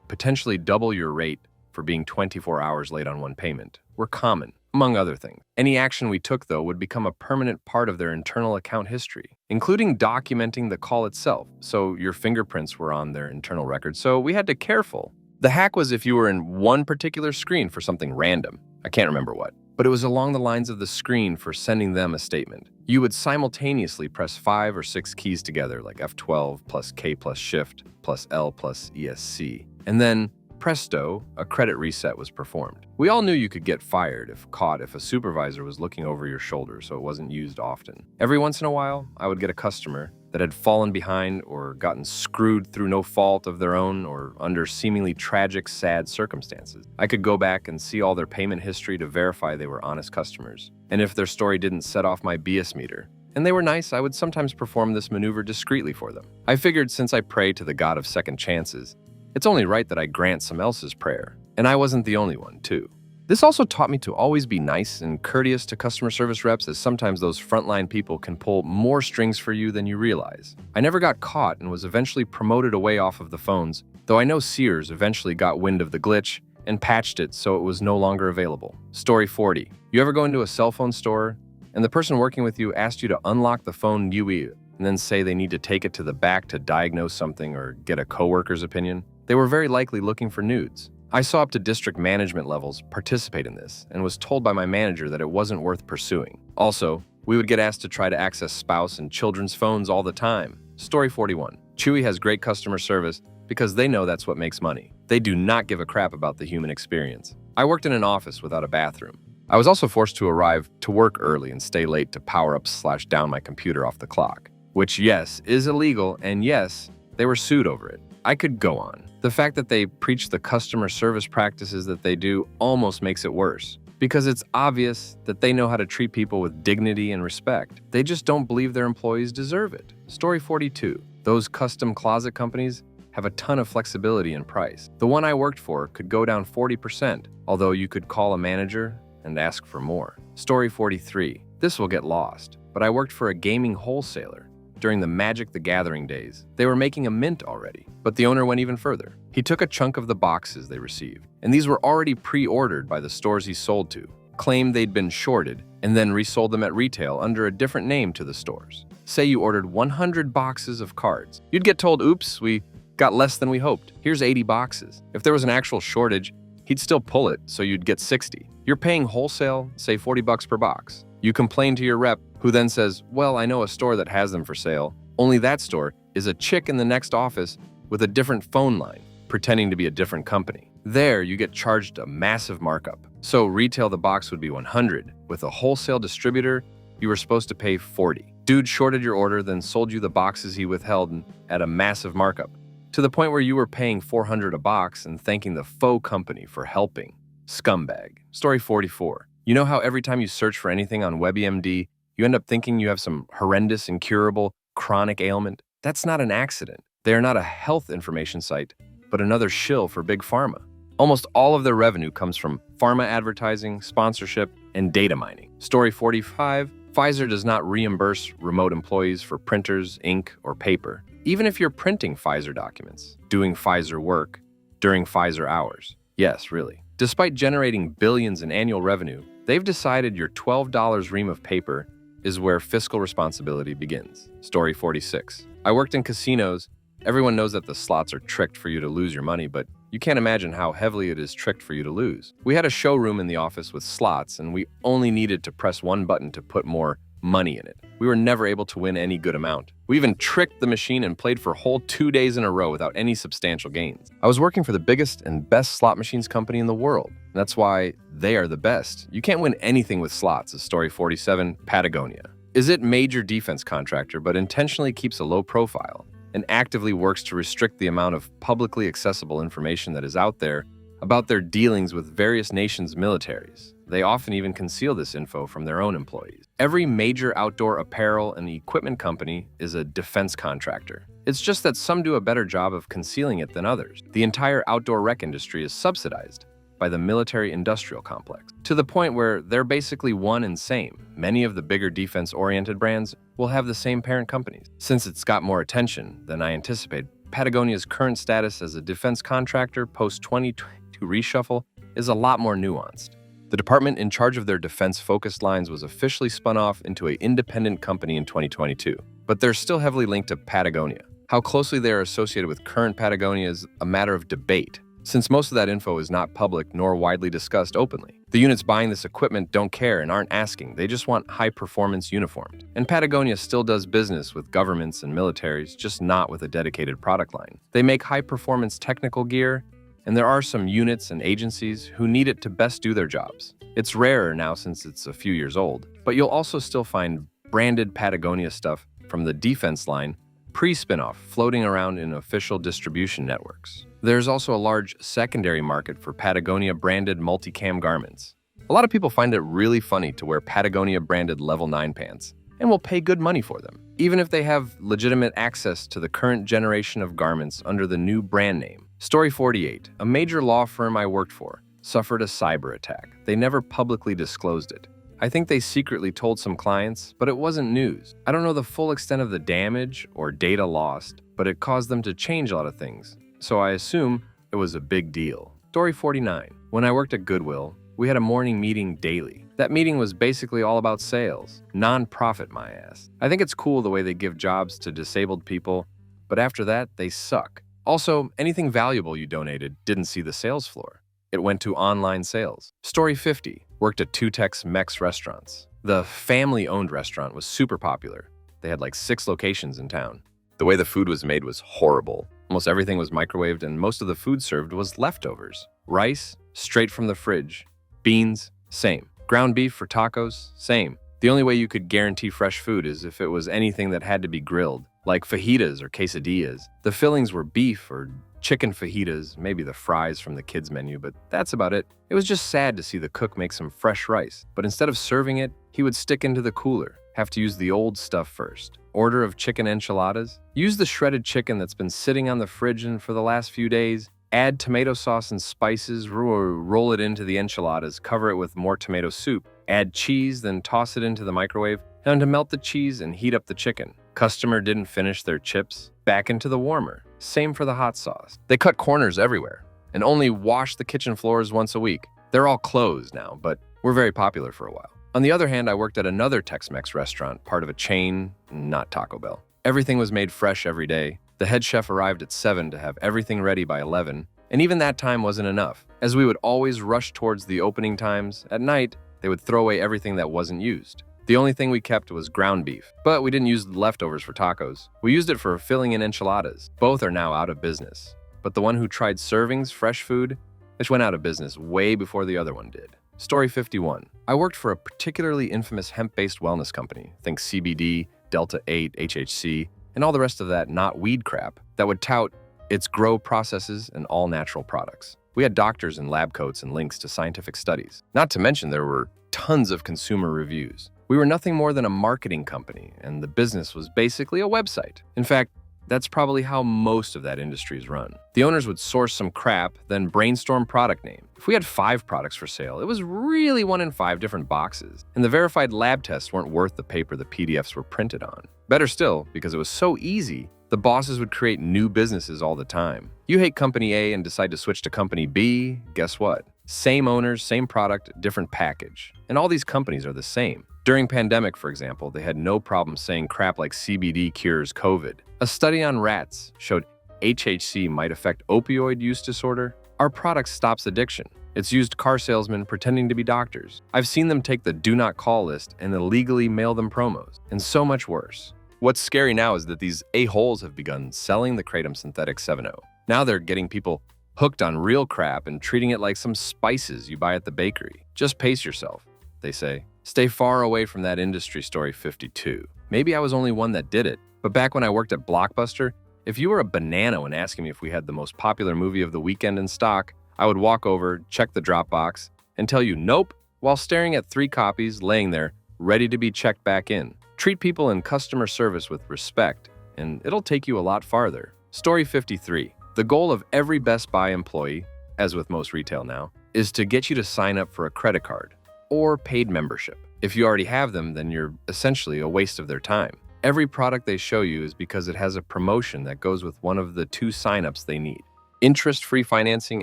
potentially double your rate for being 24 hours late on one payment, were common, among other things. Any action we took, though, would become a permanent part of their internal account history, including documenting the call itself, so your fingerprints were on their internal record, so we had to be careful. The hack was if you were in one particular screen for something random, I can't remember what, but it was along the lines of the screen for sending them a statement. You would simultaneously press 5 or 6 keys together, like F12 plus K plus Shift plus L plus ESC, and then presto, a credit reset was performed. We all knew you could get fired if caught if a supervisor was looking over your shoulder, so it wasn't used often. Every once in a while, I would get a customer that had fallen behind or gotten screwed through no fault of their own or under seemingly tragic, sad circumstances. I could go back and see all their payment history to verify they were honest customers. And if their story didn't set off my BS meter, and they were nice, I would sometimes perform this maneuver discreetly for them. I figured since I pray to the God of second chances, it's only right that I grant some else's prayer. And I wasn't the only one, too. This also taught me to always be nice and courteous to customer service reps, as sometimes those frontline people can pull more strings for you than you realize. I never got caught and was eventually promoted away off of the phones, though I know Sears eventually got wind of the glitch and patched it so it was no longer available. Story 40. You ever go into a cell phone store and the person working with you asked you to unlock the phone UI and then say they need to take it to the back to diagnose something or get a coworker's opinion? They were very likely looking for nudes. I saw up to district management levels participate in this and was told by my manager that it wasn't worth pursuing. Also, we would get asked to try to access spouse and children's phones all the time. Story 41. Chewy has great customer service because they know that's what makes money. They do not give a crap about the human experience. I worked in an office without a bathroom. I was also forced to arrive to work early and stay late to power up/down my computer off the clock, which, yes, is illegal, and yes, they were sued over it. I could go on. The fact that they preach the customer service practices that they do almost makes it worse, because it's obvious that they know how to treat people with dignity and respect. They just don't believe their employees deserve it. Story 42. Those custom closet companies have a ton of flexibility in price. The one I worked for could go down 40%, although you could call a manager and ask for more. Story 43. This will get lost, but I worked for a gaming wholesaler during the Magic the Gathering days. They were making a mint already, but the owner went even further. He took a chunk of the boxes they received, and these were already pre-ordered by the stores he sold to, claimed they'd been shorted, and then resold them at retail under a different name to the stores. Say you ordered 100 boxes of cards. You'd get told, oops, we got less than we hoped. Here's 80 boxes. If there was an actual shortage, he'd still pull it, so you'd get 60. You're paying wholesale, say $40 per box. You complain to your rep, who then says, well, I know a store that has them for sale. Only that store is a chick in the next office with a different phone line, pretending to be a different company. There, you get charged a massive markup. So retail the box would be 100. With a wholesale distributor, you were supposed to pay 40. Dude shorted your order, then sold you the boxes he withheld at a massive markup, to the point where you were paying $400 a box and thanking the faux company for helping. Scumbag. Story 44. You know how every time you search for anything on WebMD, you end up thinking you have some horrendous, incurable, chronic ailment? That's not an accident. They are not a health information site, but another shill for Big Pharma. Almost all of their revenue comes from pharma advertising, sponsorship, and data mining. Story 45. Pfizer does not reimburse remote employees for printers, ink, or paper, even if you're printing Pfizer documents, doing Pfizer work, during Pfizer hours. Yes, really. Despite generating billions in annual revenue, they've decided your $12 ream of paper is where fiscal responsibility begins. Story 46. I worked in casinos. Everyone knows that the slots are tricked for you to lose your money, but you can't imagine how heavily it is tricked for you to lose. We had a showroom in the office with slots, and we only needed to press one button to put more money in it. We were never able to win any good amount. We even tricked the machine and played for a whole 2 days in a row without any substantial gains. I was working for the biggest and best slot machines company in the world. And that's why they are the best. You can't win anything with slots, is Story 47, Patagonia. Is it major defense contractor, but intentionally keeps a low profile and actively works to restrict the amount of publicly accessible information that is out there about their dealings with various nations' militaries. They often even conceal this info from their own employees. Every major outdoor apparel and equipment company is a defense contractor. It's just that some do a better job of concealing it than others. The entire outdoor rec industry is subsidized by the military-industrial complex, to the point where they're basically one and same. Many of the bigger defense-oriented brands will have the same parent companies. Since it's got more attention than I anticipated, Patagonia's current status as a defense contractor post-2022 reshuffle is a lot more nuanced. The department in charge of their defense-focused lines was officially spun off into an independent company in 2022, but they're still heavily linked to Patagonia. How closely they are associated with current Patagonia is a matter of debate, since most of that info is not public nor widely discussed openly. The units buying this equipment don't care and aren't asking, they just want high-performance uniforms. And Patagonia still does business with governments and militaries, just not with a dedicated product line. They make high-performance technical gear, and there are some units and agencies who need it to best do their jobs. It's rarer now since it's a few years old, but you'll also still find branded Patagonia stuff from the defense line pre-spinoff floating around in official distribution networks. There's also a large secondary market for Patagonia-branded multicam garments. A lot of people find it really funny to wear Patagonia-branded level 9 pants and will pay good money for them, even if they have legitimate access to the current generation of garments under the new brand name. Story 48. A major law firm I worked for suffered a cyber attack. They never publicly disclosed it. I think they secretly told some clients, but it wasn't news. I don't know the full extent of the damage or data lost, but it caused them to change a lot of things, so I assume it was a big deal. Story 49. When I worked at Goodwill, we had a morning meeting daily. That meeting was basically all about sales. Non-profit, my ass. I think it's cool the way they give jobs to disabled people, but after that, they suck. Also, anything valuable you donated didn't see the sales floor. It went to online sales. Story 50. Worked at two Tex-Mex restaurants. The family-owned restaurant was super popular. They had like 6 locations in town. The way the food was made was horrible. Almost everything was microwaved and most of the food served was leftovers. Rice, straight from the fridge. Beans, same. Ground beef for tacos, same. The only way you could guarantee fresh food is if it was anything that had to be grilled, like fajitas or quesadillas. The fillings were beef or chicken fajitas, maybe the fries from the kids' menu, but that's about it. It was just sad to see the cook make some fresh rice, but instead of serving it, he would stick into the cooler. Have to use the old stuff first. Order of chicken enchiladas. Use the shredded chicken that's been sitting on the fridge for the last few days. Add tomato sauce and spices, roll it into the enchiladas, cover it with more tomato soup. Add cheese, then toss it into the microwave. Time to melt the cheese and heat up the chicken. Customer didn't finish their chips. Back into the warmer. Same for the hot sauce. They cut corners everywhere and only wash the kitchen floors once a week. They're all closed now, but were very popular for a while. On the other hand, I worked at another Tex-Mex restaurant, part of a chain, not Taco Bell. Everything was made fresh every day. The head chef arrived at 7 to have everything ready by 11, and even that time wasn't enough. As we would always rush towards the opening times, at night, they would throw away everything that wasn't used. The only thing we kept was ground beef, but we didn't use the leftovers for tacos. We used it for filling in enchiladas. Both are now out of business. But the one who tried servings, fresh food, it went out of business way before the other one did. Story 51. I worked for a particularly infamous hemp-based wellness company. Think CBD, Delta-8, HHC, and all the rest of that not weed crap that would tout its grow processes and all natural products. We had doctors in lab coats and links to scientific studies. Not to mention there were tons of consumer reviews. We were nothing more than a marketing company, and the business was basically a website. In fact, that's probably how most of that industry is run. The owners would source some crap, then brainstorm product name. If we had 5 products for sale, it was really 1 in 5 different boxes, and the verified lab tests weren't worth the paper the PDFs were printed on. Better still, because it was so easy, the bosses would create new businesses all the time. You hate company A and decide to switch to company B, guess what? Same owners, same product, different package. And all these companies are the same. During pandemic, for example, they had no problem saying crap like CBD cures COVID. A study on rats showed HHC might affect opioid use disorder. Our product stops addiction. It's used car salesmen pretending to be doctors. I've seen them take the do not call list and illegally mail them promos, and so much worse. What's scary now is that these a-holes have begun selling the Kratom Synthetic 7.0. Now they're getting people hooked on real crap and treating it like some spices you buy at the bakery. Just pace yourself, they say. Stay far away from that industry. Story 52. Maybe I was only one that did it, but back when I worked at Blockbuster, if you were a banana when asking me if we had the most popular movie of the weekend in stock, I would walk over, check the Dropbox, and tell you nope, while staring at 3 copies laying there, ready to be checked back in. Treat people in customer service with respect, and it'll take you a lot farther. Story 53. The goal of every Best Buy employee, as with most retail now, is to get you to sign up for a credit card or paid membership. If you already have them, then you're essentially a waste of their time. Every product they show you is because it has a promotion that goes with one of the 2 signups they need. Interest-free financing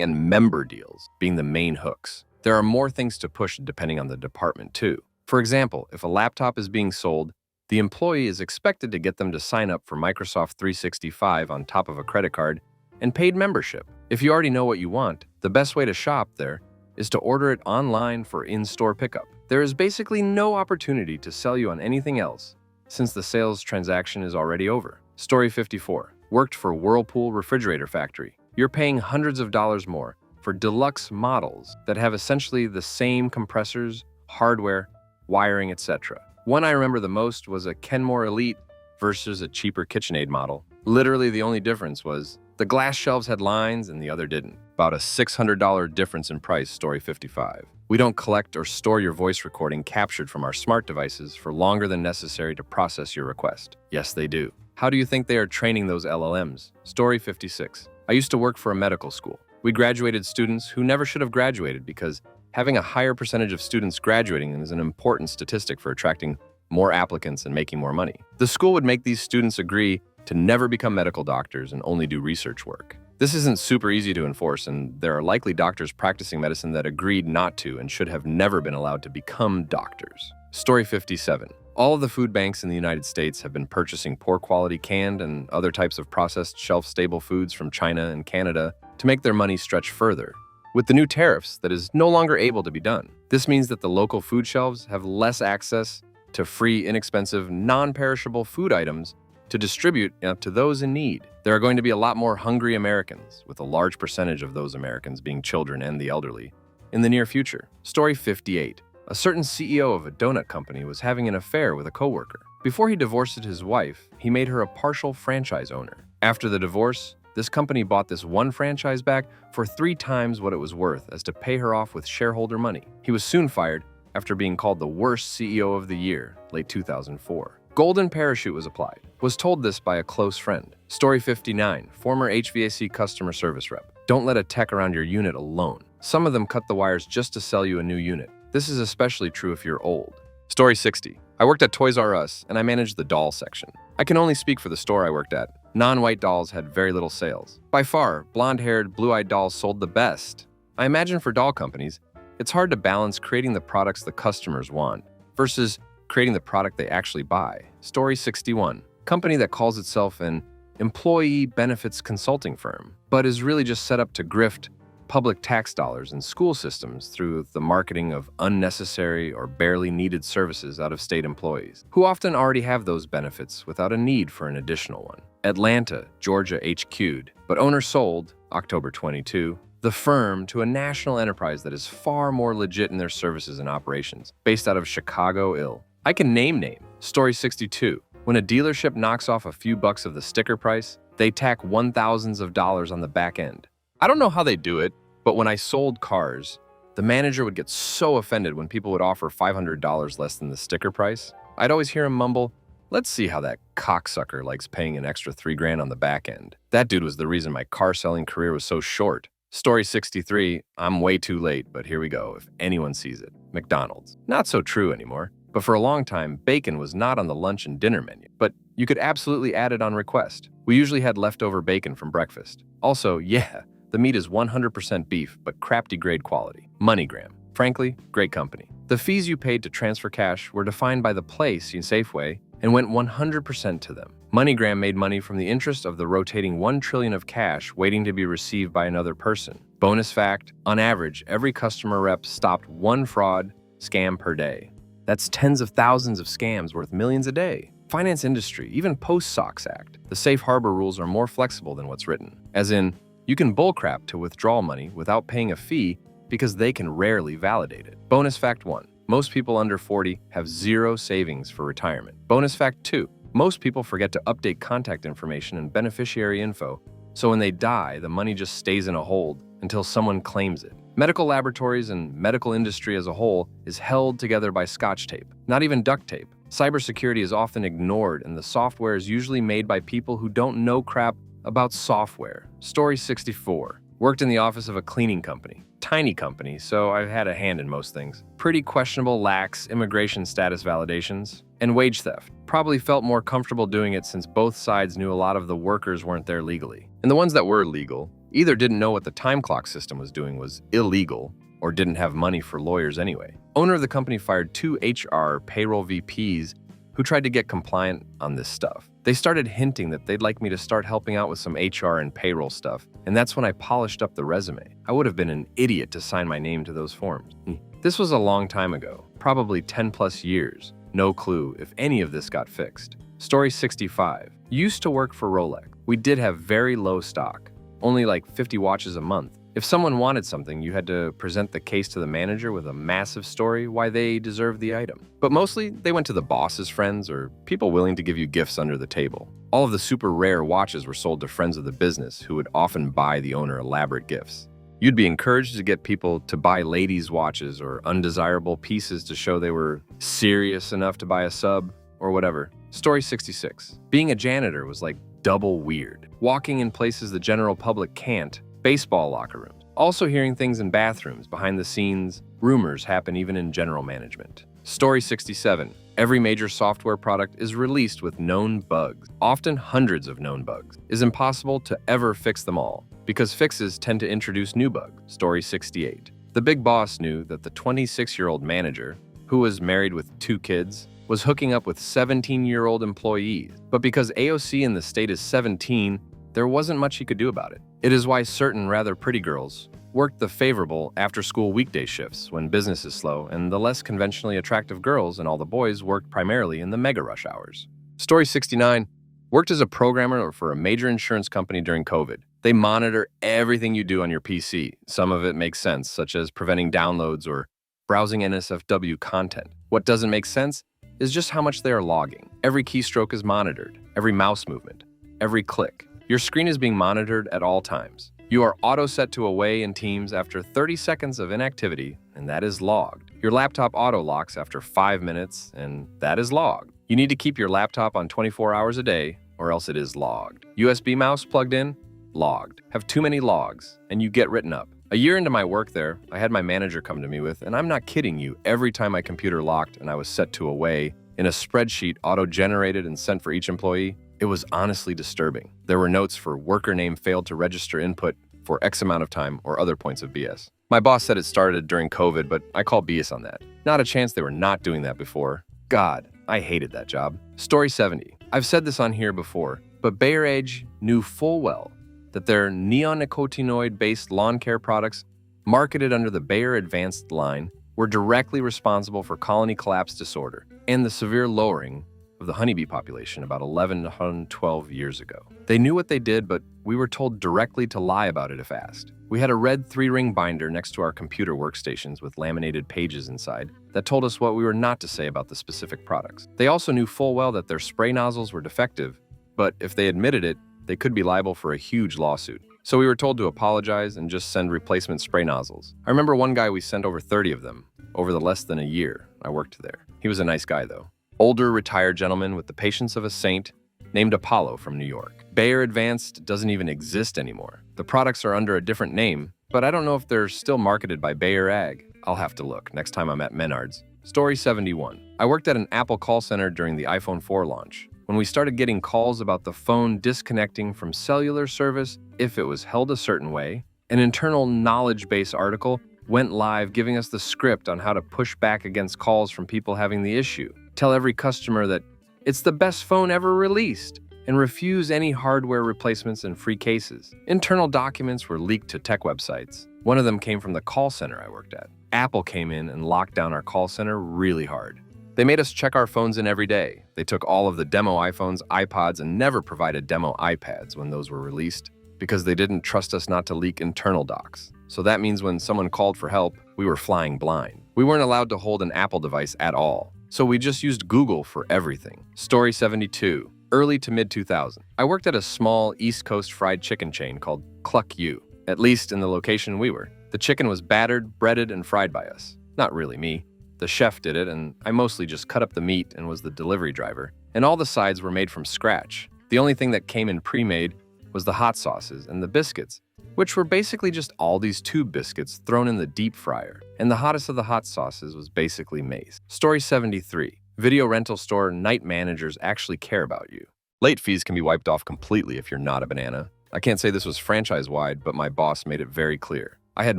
and member deals being the main hooks. There are more things to push depending on the department too. For example, if a laptop is being sold, the employee is expected to get them to sign up for Microsoft 365 on top of a credit card and paid membership. If you already know what you want, the best way to shop there is to order it online for in-store pickup. There is basically no opportunity to sell you on anything else since the sales transaction is already over. Story 54. Worked for Whirlpool Refrigerator Factory. You're paying hundreds of dollars more for deluxe models that have essentially the same compressors, hardware, wiring, etc. One I remember the most was a Kenmore Elite versus a cheaper KitchenAid model. Literally the only difference was the glass shelves had lines and the other didn't. About a $600 difference in price, story 55. We don't collect or store your voice recording captured from our smart devices for longer than necessary to process your request. Yes, they do. How do you think they are training those LLMs? Story 56. I used to work for a medical school. We graduated students who never should have graduated because having a higher percentage of students graduating is an important statistic for attracting more applicants and making more money. The school would make these students agree to never become medical doctors and only do research work. This isn't super easy to enforce, and there are likely doctors practicing medicine that agreed not to and should have never been allowed to become doctors. Story 57. All of the food banks in the United States have been purchasing poor quality canned and other types of processed shelf-stable foods from China and Canada to make their money stretch further. With the new tariffs, that is no longer able to be done. This means that the local food shelves have less access to free, inexpensive, non-perishable food items to distribute to those in need. There are going to be a lot more hungry Americans, with a large percentage of those Americans being children and the elderly, in the near future. Story 58. A certain CEO of a donut company was having an affair with a coworker. Before he divorced his wife, he made her a partial franchise owner. After the divorce, this company bought this one franchise back for 3 times what it was worth as to pay her off with shareholder money. He was soon fired after being called the worst CEO of the year, late 2004. Golden parachute was applied. Was told this by a close friend. Story 59, former HVAC customer service rep. Don't let a tech around your unit alone. Some of them cut the wires just to sell you a new unit. This is especially true if you're old. Story 60. I worked at Toys R Us and I managed the doll section. I can only speak for the store I worked at. Non-white dolls had very little sales. By far, blonde-haired, blue-eyed dolls sold the best. I imagine for doll companies, it's hard to balance creating the products the customers want versus creating the product they actually buy. Story 61. Company that calls itself an employee benefits consulting firm, but is really just set up to grift public tax dollars and school systems through the marketing of unnecessary or barely needed services out of state employees, who often already have those benefits without a need for an additional one. Atlanta, Georgia HQ'd, but owner sold, October 22, the firm to a national enterprise that is far more legit in their services and operations, based out of Chicago, Ill. I can name. Story 62. When a dealership knocks off a few bucks of the sticker price, they tack $1,000s of dollars on the back end. I don't know how they do it, but when I sold cars, the manager would get so offended when people would offer $500 less than the sticker price. I'd always hear him mumble, "Let's see how that cocksucker likes paying an extra $3,000 on the back end." That dude was the reason my car selling career was so short. Story 63. I'm way too late, but here we go, if anyone sees it. McDonald's. Not so true anymore. But for a long time, bacon was not on the lunch and dinner menu, but you could absolutely add it on request. We usually had leftover bacon from breakfast. Also, yeah, the meat is 100% beef, but crap-degrade quality. MoneyGram. Frankly, great company. The fees you paid to transfer cash were defined by the place in Safeway and went 100% to them. MoneyGram made money from the interest of the rotating $1 trillion of cash waiting to be received by another person. Bonus fact, on average, every customer rep stopped 1 fraud scam per day. That's tens of thousands of scams worth millions a day. Finance industry, even post-SOX Act, the safe harbor rules are more flexible than what's written. As in, you can bullcrap to withdraw money without paying a fee because they can rarely validate it. Bonus fact 1. Most people under 40 have 0 savings for retirement. Bonus fact 2. Most people forget to update contact information and beneficiary info, so when they die, the money just stays in a hold until someone claims it. Medical laboratories and medical industry as a whole is held together by Scotch tape, not even duct tape. Cybersecurity is often ignored, and the software is usually made by people who don't know crap about software. Story 64. Worked in the office of a cleaning company. Tiny company, so I've had a hand in most things. Pretty questionable lax immigration status validations. And wage theft. Probably felt more comfortable doing it since both sides knew a lot of the workers weren't there legally. And the ones that were legal either didn't know what the time clock system was doing was illegal or didn't have money for lawyers anyway. Owner of the company fired 2 HR payroll VPs who tried to get compliant on this stuff. They started hinting that they'd like me to start helping out with some HR and payroll stuff, and that's when I polished up the resume. I would have been an idiot to sign my name to those forms. This was a long time ago, probably 10 plus years. No clue if any of this got fixed. Story 65. Used to work for Rolex. We did have very low stock, only like 50 watches a month. If someone wanted something, you had to present the case to the manager with a massive story why they deserved the item. But mostly, they went to the boss's friends or people willing to give you gifts under the table. All of the super rare watches were sold to friends of the business who would often buy the owner elaborate gifts. You'd be encouraged to get people to buy ladies' watches or undesirable pieces to show they were serious enough to buy a sub or whatever. Story 66. Being a janitor was like double weird. Walking in places the general public can't. Baseball locker rooms. Also hearing things in bathrooms, behind the scenes, rumors happen even in general management. Story 67. Every major software product is released with known bugs, often hundreds of known bugs. It is impossible to ever fix them all, because fixes tend to introduce new bugs. Story 68. The big boss knew that the 26-year-old manager, who was married with 2 kids, was hooking up with 17-year-old employees. But because AOC in the state is 17, there wasn't much he could do about it. It is why certain rather pretty girls worked the favorable after-school weekday shifts when business is slow, and the less conventionally attractive girls and all the boys worked primarily in the mega rush hours. Story 69. Worked as a programmer for a major insurance company during COVID. They monitor everything you do on your PC. Some of it makes sense, such as preventing downloads or browsing NSFW content. What doesn't make sense is just how much they are logging. Every keystroke is monitored, every mouse movement, every click. Your screen is being monitored at all times. You are auto-set to away in Teams after 30 seconds of inactivity, and that is logged. Your laptop auto-locks after 5 minutes, and that is logged. You need to keep your laptop on 24 hours a day, or else it is logged. USB mouse plugged in? Logged. Have too many logs, and you get written up. A year into my work there, I had my manager come to me with, and I'm not kidding you, every time my computer locked and I was set to away, in a spreadsheet auto-generated and sent for each employee, it was honestly disturbing. There were notes for worker name failed to register input for X amount of time or other points of BS. My boss said it started during COVID, but I call BS on that. Not a chance they were not doing that before. God, I hated that job. Story 70. I've said this on here before, but Bayer Edge knew full well that their neonicotinoid-based lawn care products, marketed under the Bayer Advanced line, were directly responsible for colony collapse disorder and the severe lowering of the honeybee population about 11 to 12 years ago. They knew what they did, but we were told directly to lie about it if asked. We had a red 3-ring binder next to our computer workstations with laminated pages inside that told us what we were not to say about the specific products. They also knew full well that their spray nozzles were defective, but if they admitted it, they could be liable for a huge lawsuit. So we were told to apologize and just send replacement spray nozzles. I remember one guy we sent over 30 of them over the less than a year I worked there. He was a nice guy though. Older retired gentleman with the patience of a saint named Apollo from New York. Bayer Advanced doesn't even exist anymore. The products are under a different name, but I don't know if they're still marketed by Bayer Ag. I'll have to look next time I'm at Menards. Story 71. I worked at an Apple call center during the iPhone 4 launch. When we started getting calls about the phone disconnecting from cellular service if it was held a certain way, an internal knowledge base article went live giving us the script on how to push back against calls from people having the issue. Tell every customer that it's the best phone ever released and refuse any hardware replacements and free cases. Internal documents were leaked to tech websites. One of them came from the call center I worked at. Apple came in and locked down our call center really hard. They made us check our phones in every day. They took all of the demo iPhones, iPods, and never provided demo iPads when those were released because they didn't trust us not to leak internal docs. So that means when someone called for help, we were flying blind. We weren't allowed to hold an Apple device at all. So we just used Google for everything. Story 72. Early to mid-2000. I worked at a small East Coast fried chicken chain called Cluck U, at least in the location we were. The chicken was battered, breaded, and fried by us. Not really me. The chef did it, and I mostly just cut up the meat and was the delivery driver. And all the sides were made from scratch. The only thing that came in pre-made was the hot sauces and the biscuits, which were basically just Aldi's tube biscuits thrown in the deep fryer. And the hottest of the hot sauces was basically mace. Story 73. Video rental store night managers actually care about you. Late fees can be wiped off completely if you're not a banana. I can't say this was franchise-wide, but my boss made it very clear. I had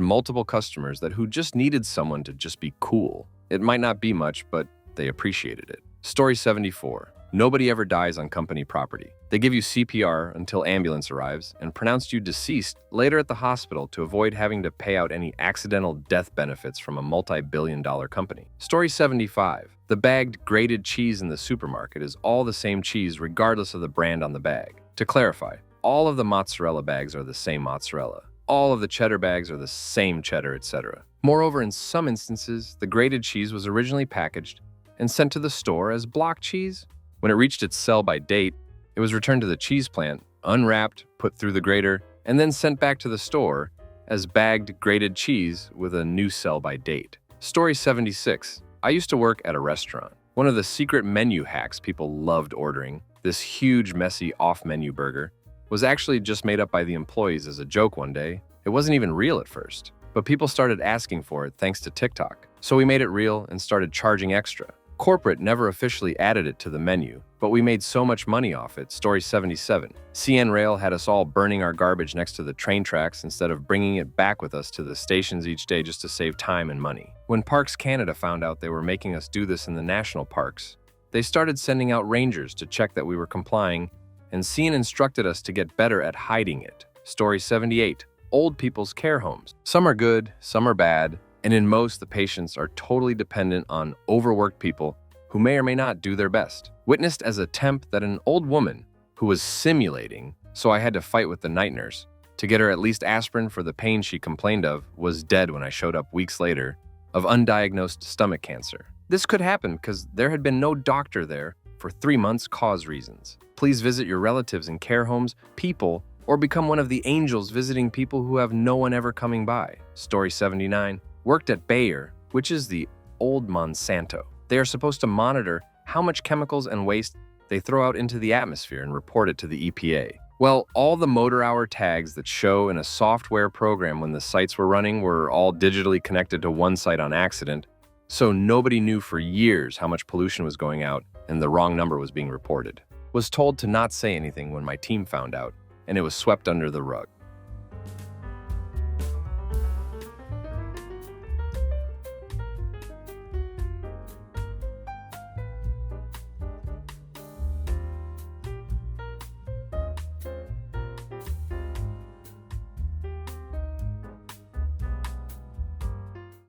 multiple customers who just needed someone to just be cool. It might not be much, but they appreciated it. Story 74. Nobody ever dies on company property. They give you CPR until ambulance arrives and pronounce you deceased later at the hospital to avoid having to pay out any accidental death benefits from a multi-billion-dollar company. Story 75. The bagged grated cheese in the supermarket is all the same cheese regardless of the brand on the bag. To clarify, all of the mozzarella bags are the same mozzarella. all of the cheddar bags are the same cheddar, etc. Moreover, in some instances, the grated cheese was originally packaged and sent to the store as block cheese. When it reached its sell-by date, it was returned to the cheese plant, unwrapped, put through the grater, and then sent back to the store as bagged grated cheese with a new sell-by date. Story 76. I used to work at a restaurant. One of the secret menu hacks people loved ordering, this huge, messy off-menu burger, was actually just made up by the employees as a joke one day. It wasn't even real at first, but people started asking for it thanks to TikTok. So we made it real and started charging extra. Corporate never officially added it to the menu, but we made so much money off it. Story 77. CN Rail had us all burning our garbage next to the train tracks instead of bringing it back with us to the stations each day just to save time and money. When Parks Canada found out they were making us do this in the national parks, they started sending out rangers to check that we were complying, and CN instructed us to get better at hiding it. Story 78. Old people's care homes. Some are good, some are bad, and in most, the patients are totally dependent on overworked people who may or may not do their best. Witnessed as a temp that an old woman who was simulating, so I had to fight with the night nurse to get her at least aspirin for the pain she complained of, was dead when I showed up weeks later of undiagnosed stomach cancer. This could happen because there had been no doctor there for 3 months cause reasons. Please visit your relatives in care homes, people, or become one of the angels visiting people who have no one ever coming by. Story 79. Worked at Bayer, which is the old Monsanto. They are supposed to monitor how much chemicals and waste they throw out into the atmosphere and report it to the EPA. Well, all the motor hour tags that show in a software program when the sites were running were all digitally connected to one site on accident, so nobody knew for years how much pollution was going out and the wrong number was being reported. Was told to not say anything when my team found out, and it was swept under the rug.